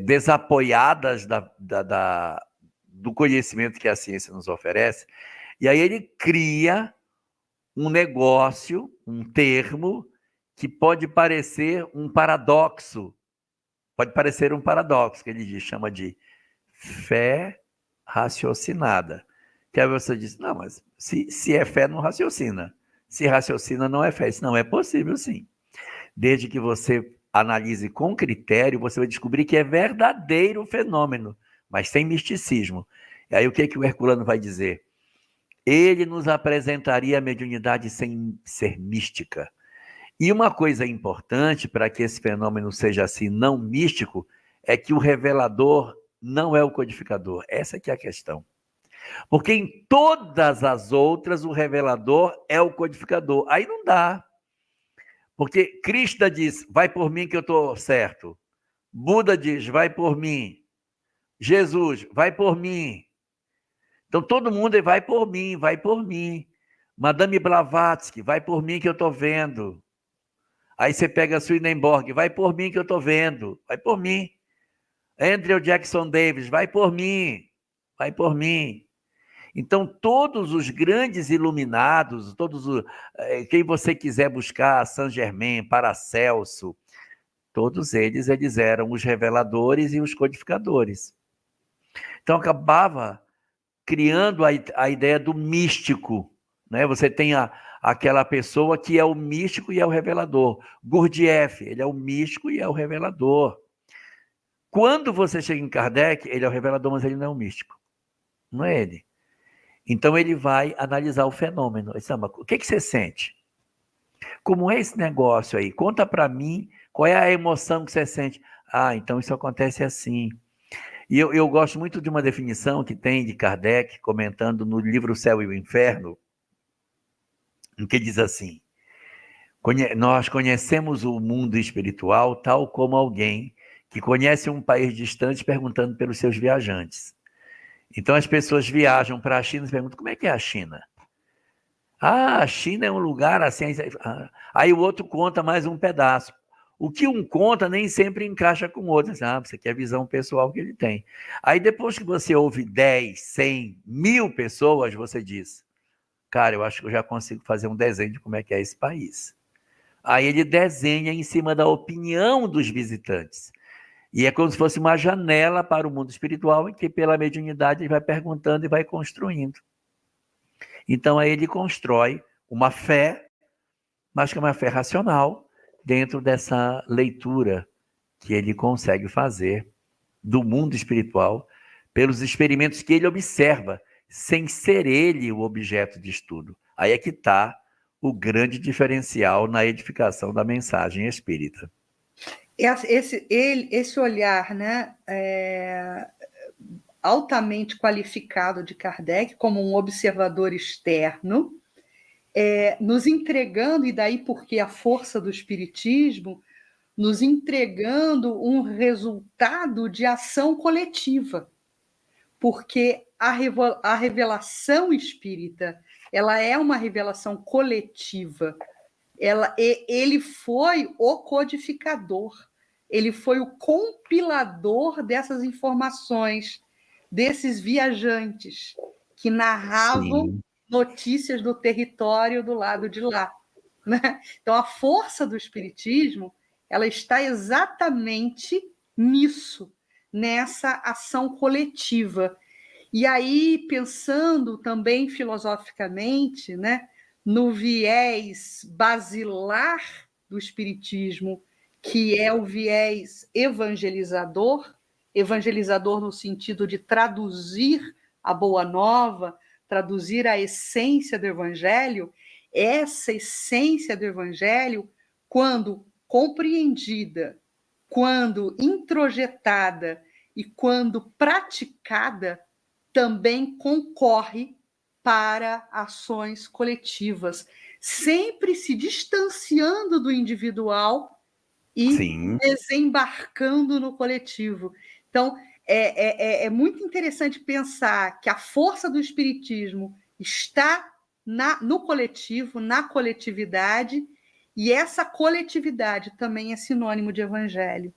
desapoiadas do conhecimento que a ciência nos oferece. E aí ele cria um negócio, um termo, que pode parecer um paradoxo. Que ele chama de fé raciocinada. Que aí você diz, não, mas se é fé, não raciocina. Se raciocina, não é fé. Isso não é possível, sim. Desde que você analise com critério, você vai descobrir que é verdadeiro o fenômeno, mas sem misticismo. E aí o que o Herculano vai dizer? Ele nos apresentaria a mediunidade sem ser mística. E uma coisa importante para que esse fenômeno seja assim, não místico, é que o revelador não é o codificador. Essa que é a questão. Porque em todas as outras, o revelador é o codificador. Aí não dá. Porque Krishna diz, vai por mim que eu estou certo. Buda diz, vai por mim. Jesus, vai por mim. Então todo mundo vai por mim, vai por mim. Madame Blavatsky, vai por mim que eu estou vendo. Aí você pega Swedenborg, vai por mim que eu estou vendo. Vai por mim. Andrew Jackson Davis, vai por mim. Vai por mim. Então, todos os grandes iluminados, quem você quiser buscar, Saint-Germain, Paracelso, todos eles eram os reveladores e os codificadores. Então, acabava criando a ideia do místico. Né? Você tem aquela pessoa que é o místico e é o revelador. Gurdjieff, ele é o místico e é o revelador. Quando você chega em Kardec, ele é o revelador, mas ele não é o místico. Não é ele. Então, ele vai analisar o fenômeno. Ele diz, o que você sente? Como é esse negócio aí? Conta para mim qual é a emoção que você sente. Ah, então isso acontece assim. E eu gosto muito de uma definição que tem de Kardec, comentando no livro O Céu e o Inferno, em que diz assim: nós conhecemos o mundo espiritual tal como alguém que conhece um país distante perguntando pelos seus viajantes. Então as pessoas viajam para a China e perguntam: como é que é a China? Ah, a China é um lugar assim. Aí o outro conta mais um pedaço. O que um conta nem sempre encaixa com o outro. Isso aqui é a visão pessoal que ele tem. Aí depois que você ouve 10, 100, 1000 pessoas, você diz: cara, eu acho que eu já consigo fazer um desenho de como é que é esse país. Aí ele desenha em cima da opinião dos visitantes. E é como se fosse uma janela para o mundo espiritual, em que pela mediunidade ele vai perguntando e vai construindo. Então aí ele constrói uma fé, mas que é uma fé racional, dentro dessa leitura que ele consegue fazer do mundo espiritual, pelos experimentos que ele observa, sem ser ele o objeto de estudo. Aí é que está o grande diferencial na edificação da mensagem espírita. Esse olhar, né, altamente qualificado de Kardec como um observador externo, nos entregando, e daí porque a força do Espiritismo, nos entregando um resultado de ação coletiva, porque a revelação espírita, ela é uma revelação coletiva. Ele foi o codificador, ele foi o compilador dessas informações, desses viajantes que narravam Sim. notícias do território do lado de lá, né? Então, a força do Espiritismo, ela está exatamente nisso, nessa ação coletiva. E aí, pensando também filosoficamente, né, no viés basilar do Espiritismo, que é o viés evangelizador no sentido de traduzir a Boa Nova, traduzir a essência do Evangelho, essa essência do Evangelho, quando compreendida, quando introjetada e quando praticada, também concorre para ações coletivas, sempre se distanciando do individual e Sim. desembarcando no coletivo. Então, é muito interessante pensar que a força do Espiritismo está no coletivo, na coletividade, e essa coletividade também é sinônimo de evangelho.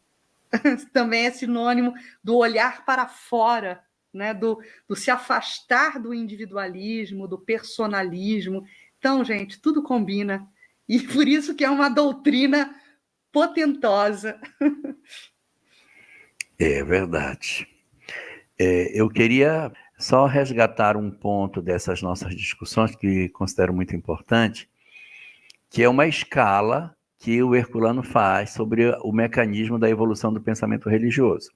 Também é sinônimo do olhar para fora, né? do se afastar do individualismo, do personalismo. Então, gente, tudo combina. E por isso que é uma doutrina potentosa. É verdade. Eu queria só resgatar um ponto dessas nossas discussões que considero muito importante, que é uma escala que o Herculano faz sobre o mecanismo da evolução do pensamento religioso.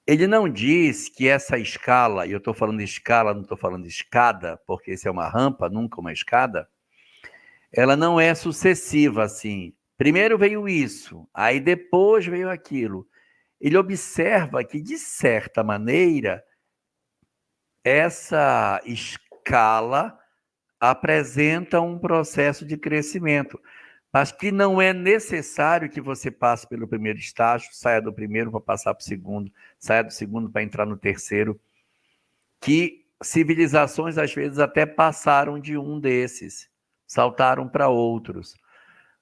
Ele não diz que essa escala, e eu estou falando de escala, não estou falando de escada, porque isso é uma rampa, nunca uma escada, ela não é sucessiva assim. Primeiro veio isso, aí depois veio aquilo. Ele observa que, de certa maneira, essa escala apresenta um processo de crescimento, mas que não é necessário que você passe pelo primeiro estágio, saia do primeiro para passar para o segundo, saia do segundo para entrar no terceiro, que civilizações, às vezes, até passaram de um desses, saltaram para outros,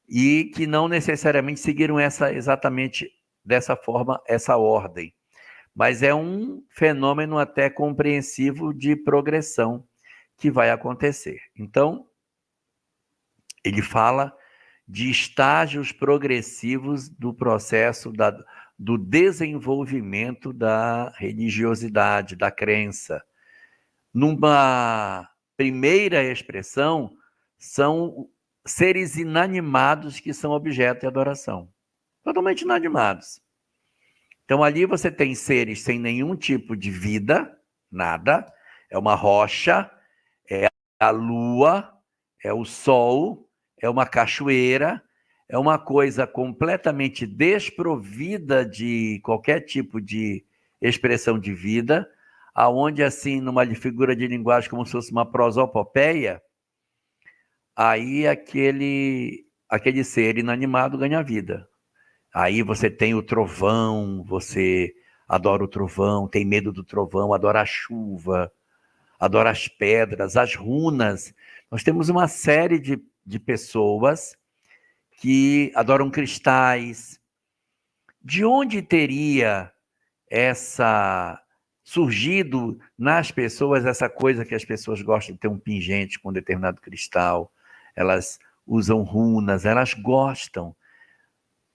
e que não necessariamente seguiram exatamente dessa forma, essa ordem. Mas é um fenômeno até compreensivo de progressão que vai acontecer. Então, ele fala de estágios progressivos do processo do desenvolvimento da religiosidade, da crença. Numa primeira expressão, são seres inanimados que são objeto de adoração. Totalmente inanimados. Então, ali você tem seres sem nenhum tipo de vida, nada. É uma rocha, é a lua, é o sol, é uma cachoeira, é uma coisa completamente desprovida de qualquer tipo de expressão de vida, aonde, assim, numa figura de linguagem como se fosse uma prosopopeia, aí aquele ser inanimado ganha vida. Aí você tem o trovão, você adora o trovão, tem medo do trovão, adora a chuva, adora as pedras, as runas. Nós temos uma série de pessoas que adoram cristais. De onde teria surgido nas pessoas essa coisa que as pessoas gostam de ter um pingente com determinado cristal? Elas usam runas, elas gostam.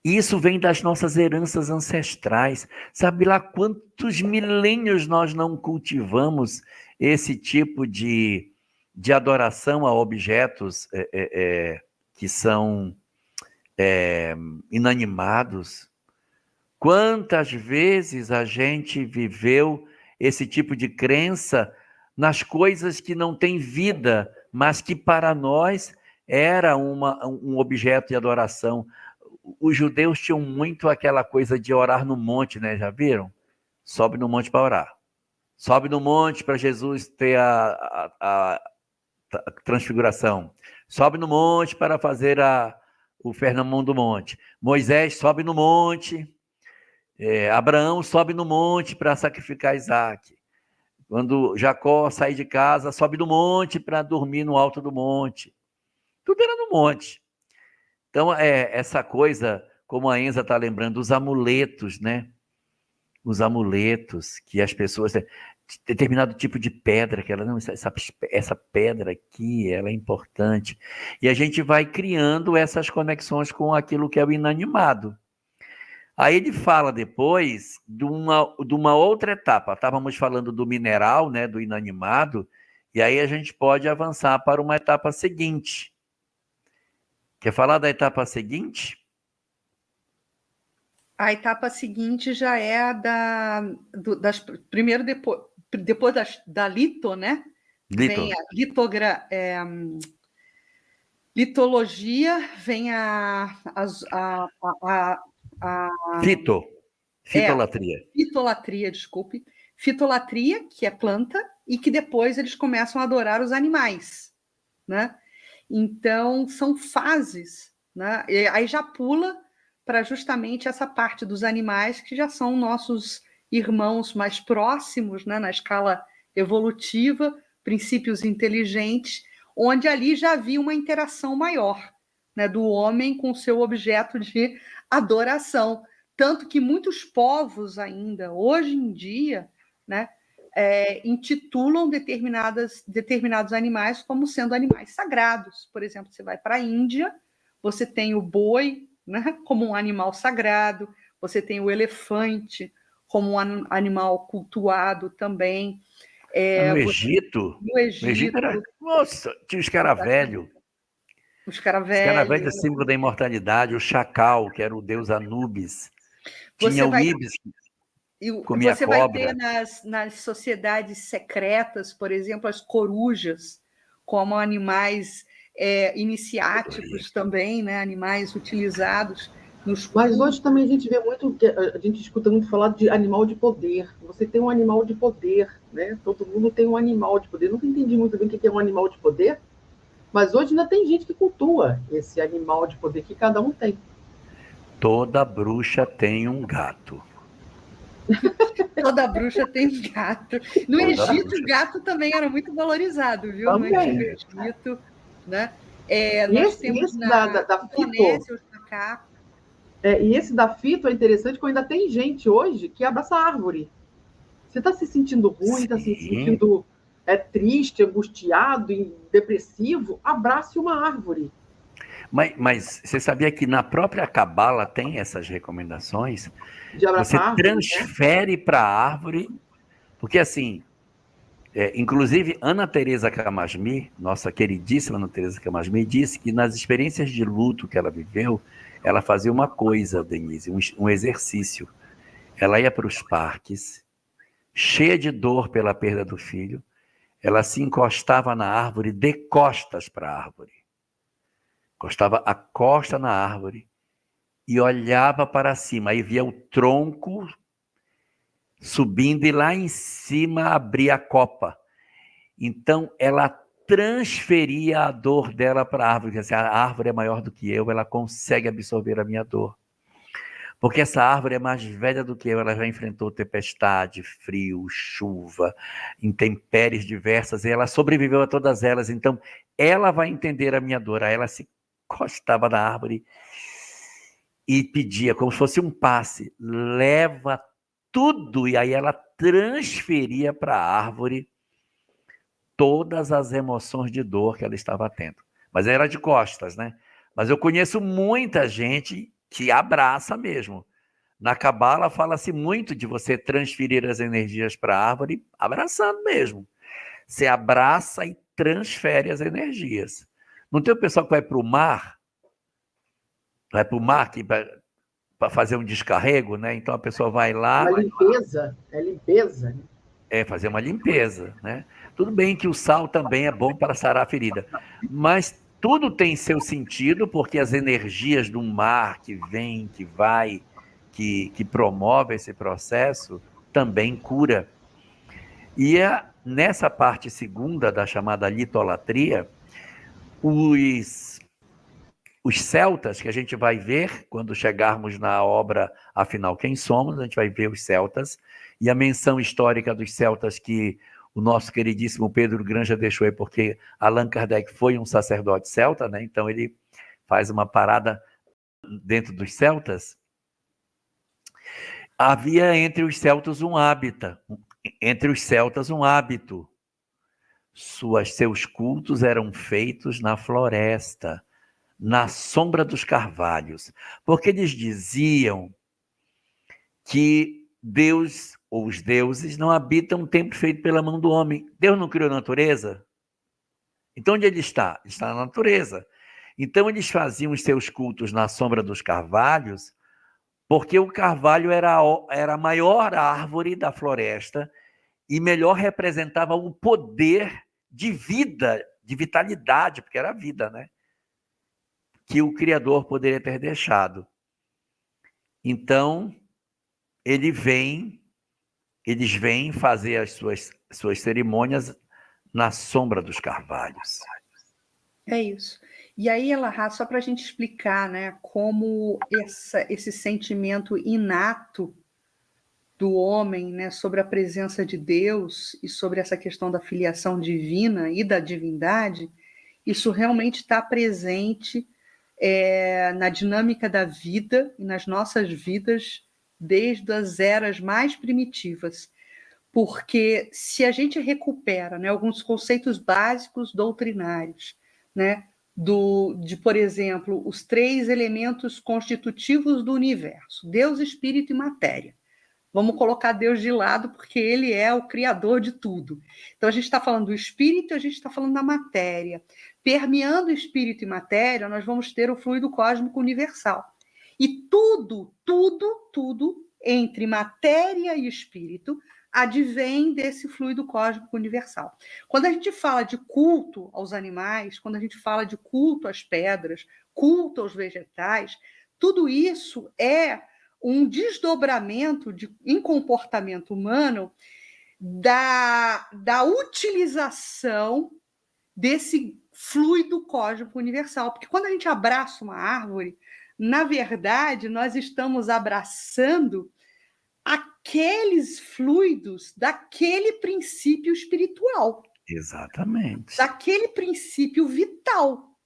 Isso vem das nossas heranças ancestrais. Sabe lá quantos milênios nós não cultivamos esse tipo de adoração a objetos que são inanimados? Quantas vezes a gente viveu esse tipo de crença nas coisas que não têm vida, mas que para nós era um objeto de adoração. Os judeus tinham muito aquela coisa de orar no monte, né? Já viram? Sobe no monte para orar. Sobe no monte para Jesus ter a transfiguração. Sobe no monte para fazer o Fernamão do monte. Moisés sobe no monte. Abraão sobe no monte para sacrificar Isaac. Quando Jacó sai de casa, sobe no monte para dormir no alto do monte. Tudo era no monte. Então, essa coisa, como a Enza está lembrando, os amuletos, né? Os amuletos que as pessoas... Determinado tipo de pedra, que essa pedra aqui, ela é importante. E a gente vai criando essas conexões com aquilo que é o inanimado. Aí ele fala depois de uma outra etapa. Estávamos falando do mineral, né, do inanimado, e aí a gente pode avançar para uma etapa seguinte. Quer falar da etapa seguinte? A etapa seguinte já é primeiro depois da lito, né? Lito. Vem a litologia, vem Fitolatria. Fitolatria, desculpe. Fitolatria, que é planta, e que depois eles começam a adorar os animais, né? Então, são fases, né? E aí já pula para justamente essa parte dos animais que já são nossos irmãos mais próximos, né? Na escala evolutiva, princípios inteligentes, onde ali já havia uma interação maior, né, do homem com o seu objeto de adoração. Tanto que muitos povos ainda, hoje em dia, né, intitulam determinados animais como sendo animais sagrados. Por exemplo, você vai para a Índia, você tem o boi, né, como um animal sagrado, você tem o elefante como um animal cultuado também. No Egito? No Egito era... Nossa, tinha os caravelhos. Os caravelhos. É símbolo da imortalidade. O chacal, que era o deus Anubis. Tinha o Ibis, que comia você cobra. Vai ter nas sociedades secretas, por exemplo, as corujas, como animais iniciáticos também, né? Animais utilizados nos... Mas hoje também a gente vê muito, a gente escuta muito falar de animal de poder. Você tem um animal de poder, né? Todo mundo tem um animal de poder. Nunca entendi muito bem o que é um animal de poder, mas hoje ainda tem gente que cultua esse animal de poder que cada um tem. Toda bruxa tem um gato. Toda bruxa tem um gato. No Egito, o gato também era muito valorizado, viu? Também. No Egito, né? Nós temos da Indonésia, os macacos. E esse da fito é interessante, porque ainda tem gente hoje que abraça a árvore. Você está se sentindo ruim, está se sentindo triste, angustiado, depressivo, abrace uma árvore. Mas você sabia que na própria Cabala tem essas recomendações? De abraçar você árvore, transfere, né, para a árvore, porque assim, inclusive Ana Teresa Camasmi, nossa queridíssima Ana Teresa Camasmi, disse que nas experiências de luto que ela viveu, ela fazia uma coisa, Denise, um exercício. Ela ia para os parques, cheia de dor pela perda do filho, ela se encostava na árvore, de costas para a árvore. Encostava a costa na árvore e olhava para cima. Aí via o tronco subindo e lá em cima abria a copa. Então, ela transferia a dor dela para a árvore. Quer dizer, a árvore é maior do que eu, ela consegue absorver a minha dor. Porque essa árvore é mais velha do que eu, ela já enfrentou tempestade, frio, chuva, intempéries diversas, e ela sobreviveu a todas elas. Então, ela vai entender a minha dor. Aí ela se encostava na árvore e pedia, como se fosse um passe, leva tudo. E aí ela transferia para a árvore todas as emoções de dor que ela estava tendo. Mas era de costas, né? Mas eu conheço muita gente que abraça mesmo. Na Cabala fala-se muito de você transferir as energias para a árvore, abraçando mesmo. Você abraça e transfere as energias. Não tem o pessoal que vai para o mar? Vai para o mar para fazer um descarrego, né? Então a pessoa vai lá... Uma limpeza, é limpeza. É, fazer uma limpeza, né? Tudo bem que o sal também é bom para sarar a ferida, mas tudo tem seu sentido, porque as energias do mar que vem, que vai, que promove esse processo, também cura. E nessa parte segunda da chamada litolatria, os celtas, que a gente vai ver quando chegarmos na obra Afinal Quem Somos, a gente vai ver os celtas, e a menção histórica dos celtas que o nosso queridíssimo Pedro Granja deixou aí, porque Allan Kardec foi um sacerdote celta, né? Então ele faz uma parada dentro dos celtas. Havia entre os celtas um hábito. Seus cultos eram feitos na floresta, na sombra dos carvalhos, porque eles diziam que Deus, ou os deuses, não habitam um templo feito pela mão do homem. Deus não criou a natureza? Então onde ele está? Ele está na natureza. Então eles faziam os seus cultos na sombra dos carvalhos, porque o carvalho era a maior árvore da floresta e melhor representava o poder de vida, de vitalidade, porque era a vida, né? Que o Criador poderia ter deixado. Então, eles vêm fazer as suas cerimônias na sombra dos carvalhos. É isso. E aí, Elahá, só para a gente explicar, né, como esse sentimento inato do homem, né, sobre a presença de Deus e sobre essa questão da filiação divina e da divindade, isso realmente está presente na dinâmica da vida e nas nossas vidas desde as eras mais primitivas. Porque se a gente recupera, né, alguns conceitos básicos doutrinários, né, por exemplo, os 3 elementos constitutivos do universo, Deus, Espírito e Matéria. Vamos colocar Deus de lado, porque ele é o criador de tudo. Então, a gente está falando do Espírito, a gente está falando da matéria. Permeando Espírito e matéria, nós vamos ter o fluido cósmico universal. E tudo entre matéria e espírito advém desse fluido cósmico universal. Quando a gente fala de culto aos animais, quando a gente fala de culto às pedras, culto aos vegetais, tudo isso é um desdobramento em comportamento humano da utilização desse fluido cósmico universal. Porque quando a gente abraça uma árvore, na verdade, nós estamos abraçando aqueles fluidos daquele princípio espiritual. Exatamente. Daquele princípio vital.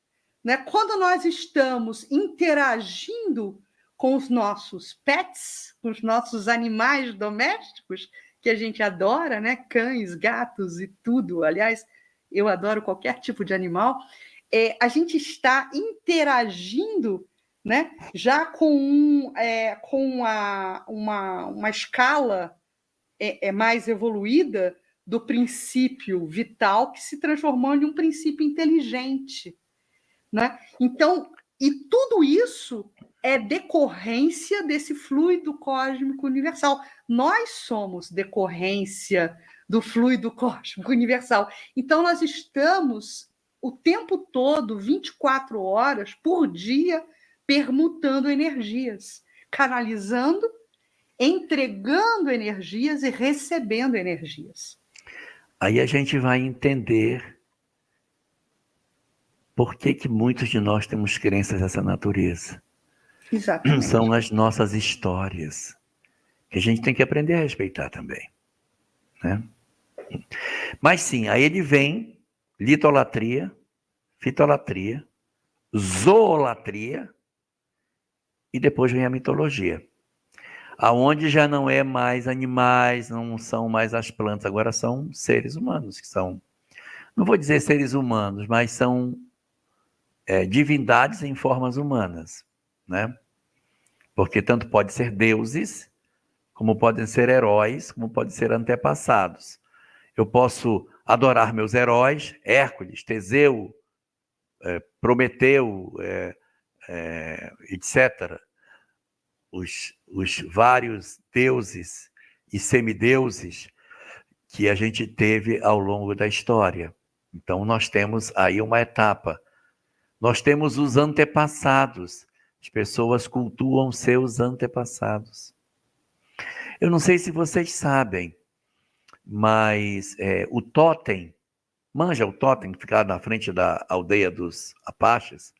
Né? Quando nós estamos interagindo com os nossos pets, com os nossos animais domésticos, que a gente adora, né? Cães, gatos e tudo. Aliás, eu adoro qualquer tipo de animal. A gente está interagindo, né? Já com uma escala mais evoluída do princípio vital, que se transformou em um princípio inteligente. Né? Então, e tudo isso é decorrência desse fluido cósmico universal. Nós somos decorrência do fluido cósmico universal. Então, nós estamos o tempo todo, 24 horas por dia, permutando energias, canalizando, entregando energias e recebendo energias. Aí a gente vai entender Por que muitos de nós temos crenças dessa natureza? Exatamente. São as nossas histórias, que a gente tem que aprender a respeitar também, né? Mas sim, aí ele vem, litolatria, fitolatria, zoolatria, e depois vem a mitologia, aonde já não é mais animais, não são mais as plantas, agora são seres humanos, que são, não vou dizer seres humanos, mas são divindades em formas humanas, né? Porque tanto pode ser deuses, como podem ser heróis, como podem ser antepassados. Eu posso adorar meus heróis, Hércules, Teseu, Prometeu, etc. Os vários deuses e semideuses que a gente teve ao longo da história. Então, nós temos aí uma etapa. Nós temos os antepassados. As pessoas cultuam seus antepassados. Eu não sei se vocês sabem, mas o totem, manja o totem que fica na frente da aldeia dos Apaches?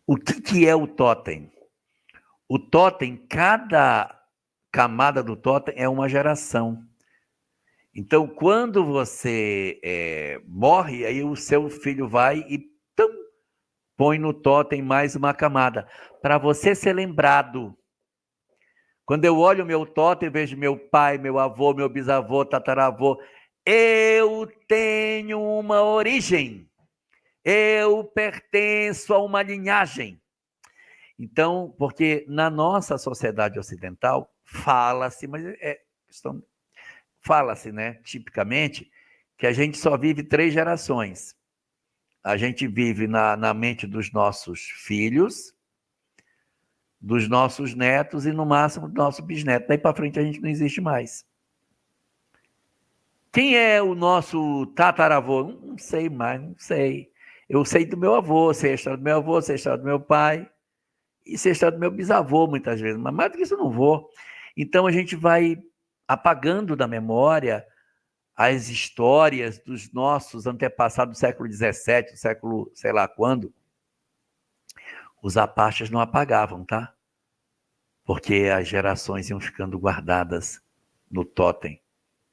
O que é o totem? O totem, cada camada do totem é uma geração. Então, quando você morre, aí o seu filho vai e põe no totem mais uma camada, para você ser lembrado. Quando eu olho o meu totem, vejo meu pai, meu avô, meu bisavô, tataravô, eu tenho uma origem, eu pertenço a uma linhagem. Então, porque na nossa sociedade ocidental, fala-se, mas fala-se, né, tipicamente, que a gente só vive 3 gerações. A gente vive na mente dos nossos filhos, dos nossos netos e, no máximo, do nosso bisneto. Daí para frente a gente não existe mais. Quem é o nosso tataravô? Não sei mais, não sei. Eu sei do meu avô, sei a história do meu avô, sei a história do meu pai, e sei a história do meu bisavô, muitas vezes, mas mais do que isso eu não vou. Então a gente vai apagando da memória as histórias dos nossos antepassados do século XVII, do século sei lá quando. Os Apaches não apagavam, tá? Porque as gerações iam ficando guardadas no totem,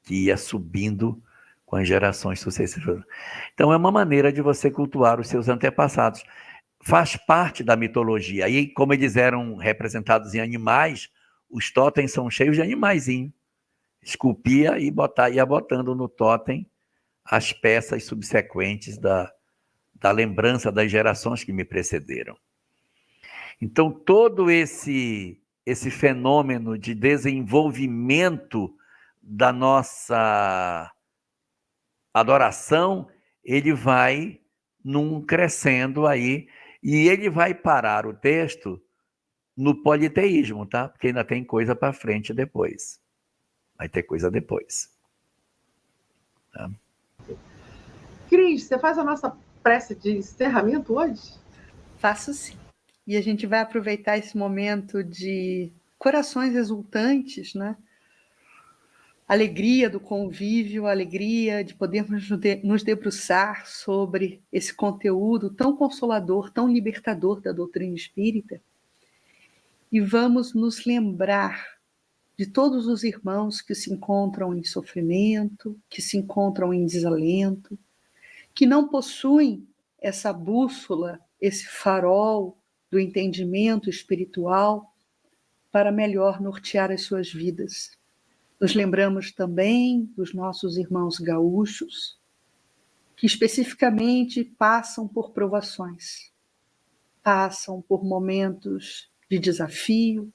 que ia subindo com as gerações sucessivas. Então é uma maneira de você cultuar os seus antepassados. Faz parte da mitologia. Aí, como eles eram representados em animais, os totens são cheios de animaizinhos. Esculpia e ia botando no totem as peças subsequentes da lembrança das gerações que me precederam. Então, todo esse fenômeno de desenvolvimento da nossa adoração, ele vai crescendo aí, e ele vai parar o texto no politeísmo, tá? Porque ainda tem coisa para frente depois. Vai ter coisa depois. Tá? Cris, você faz a nossa prece de encerramento hoje? Faço sim. E a gente vai aproveitar esse momento de corações exultantes, né? Alegria do convívio, alegria de podermos nos debruçar sobre esse conteúdo tão consolador, tão libertador da doutrina espírita. E vamos nos lembrar de todos os irmãos que se encontram em sofrimento, que se encontram em desalento, que não possuem essa bússola, esse farol do entendimento espiritual para melhor nortear as suas vidas. Nos lembramos também dos nossos irmãos gaúchos, que especificamente passam por provações, passam por momentos de desafio,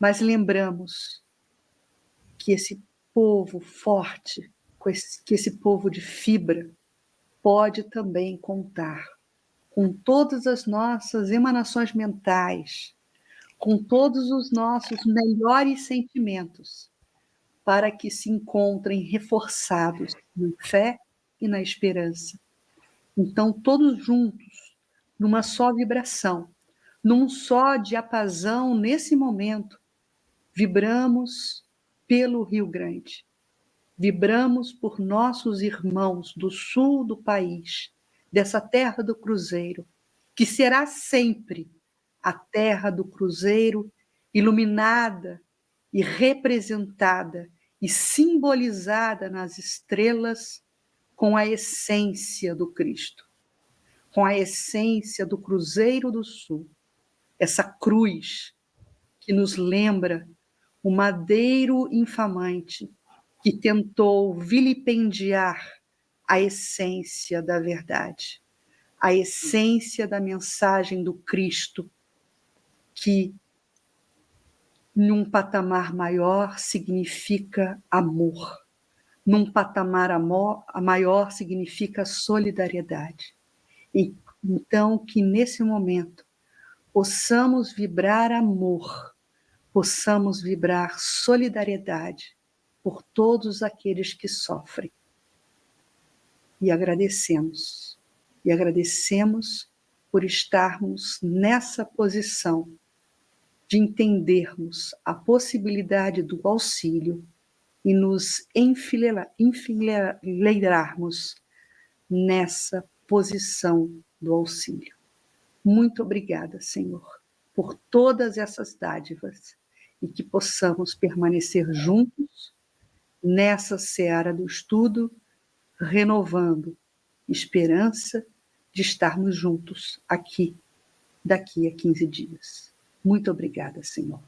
mas lembramos que esse povo forte, que esse povo de fibra, pode também contar com todas as nossas emanações mentais, com todos os nossos melhores sentimentos, para que se encontrem reforçados na fé e na esperança. Então, todos juntos, numa só vibração, num só diapasão nesse momento, vibramos pelo Rio Grande, vibramos por nossos irmãos do sul do país, dessa terra do cruzeiro, que será sempre a terra do cruzeiro, iluminada e representada e simbolizada nas estrelas com a essência do Cristo, com a essência do Cruzeiro do Sul, essa cruz que nos lembra o madeiro infamante que tentou vilipendiar a essência da verdade, a essência da mensagem do Cristo, que num patamar maior significa amor, num patamar maior significa solidariedade. E então que nesse momento possamos vibrar amor, possamos vibrar solidariedade por todos aqueles que sofrem. E agradecemos por estarmos nessa posição de entendermos a possibilidade do auxílio e nos enfileirarmos nessa posição do auxílio. Muito obrigada, Senhor, por todas essas dádivas e que possamos permanecer juntos nessa seara do estudo, renovando esperança de estarmos juntos aqui, daqui a 15 dias. Muito obrigada, Senhor.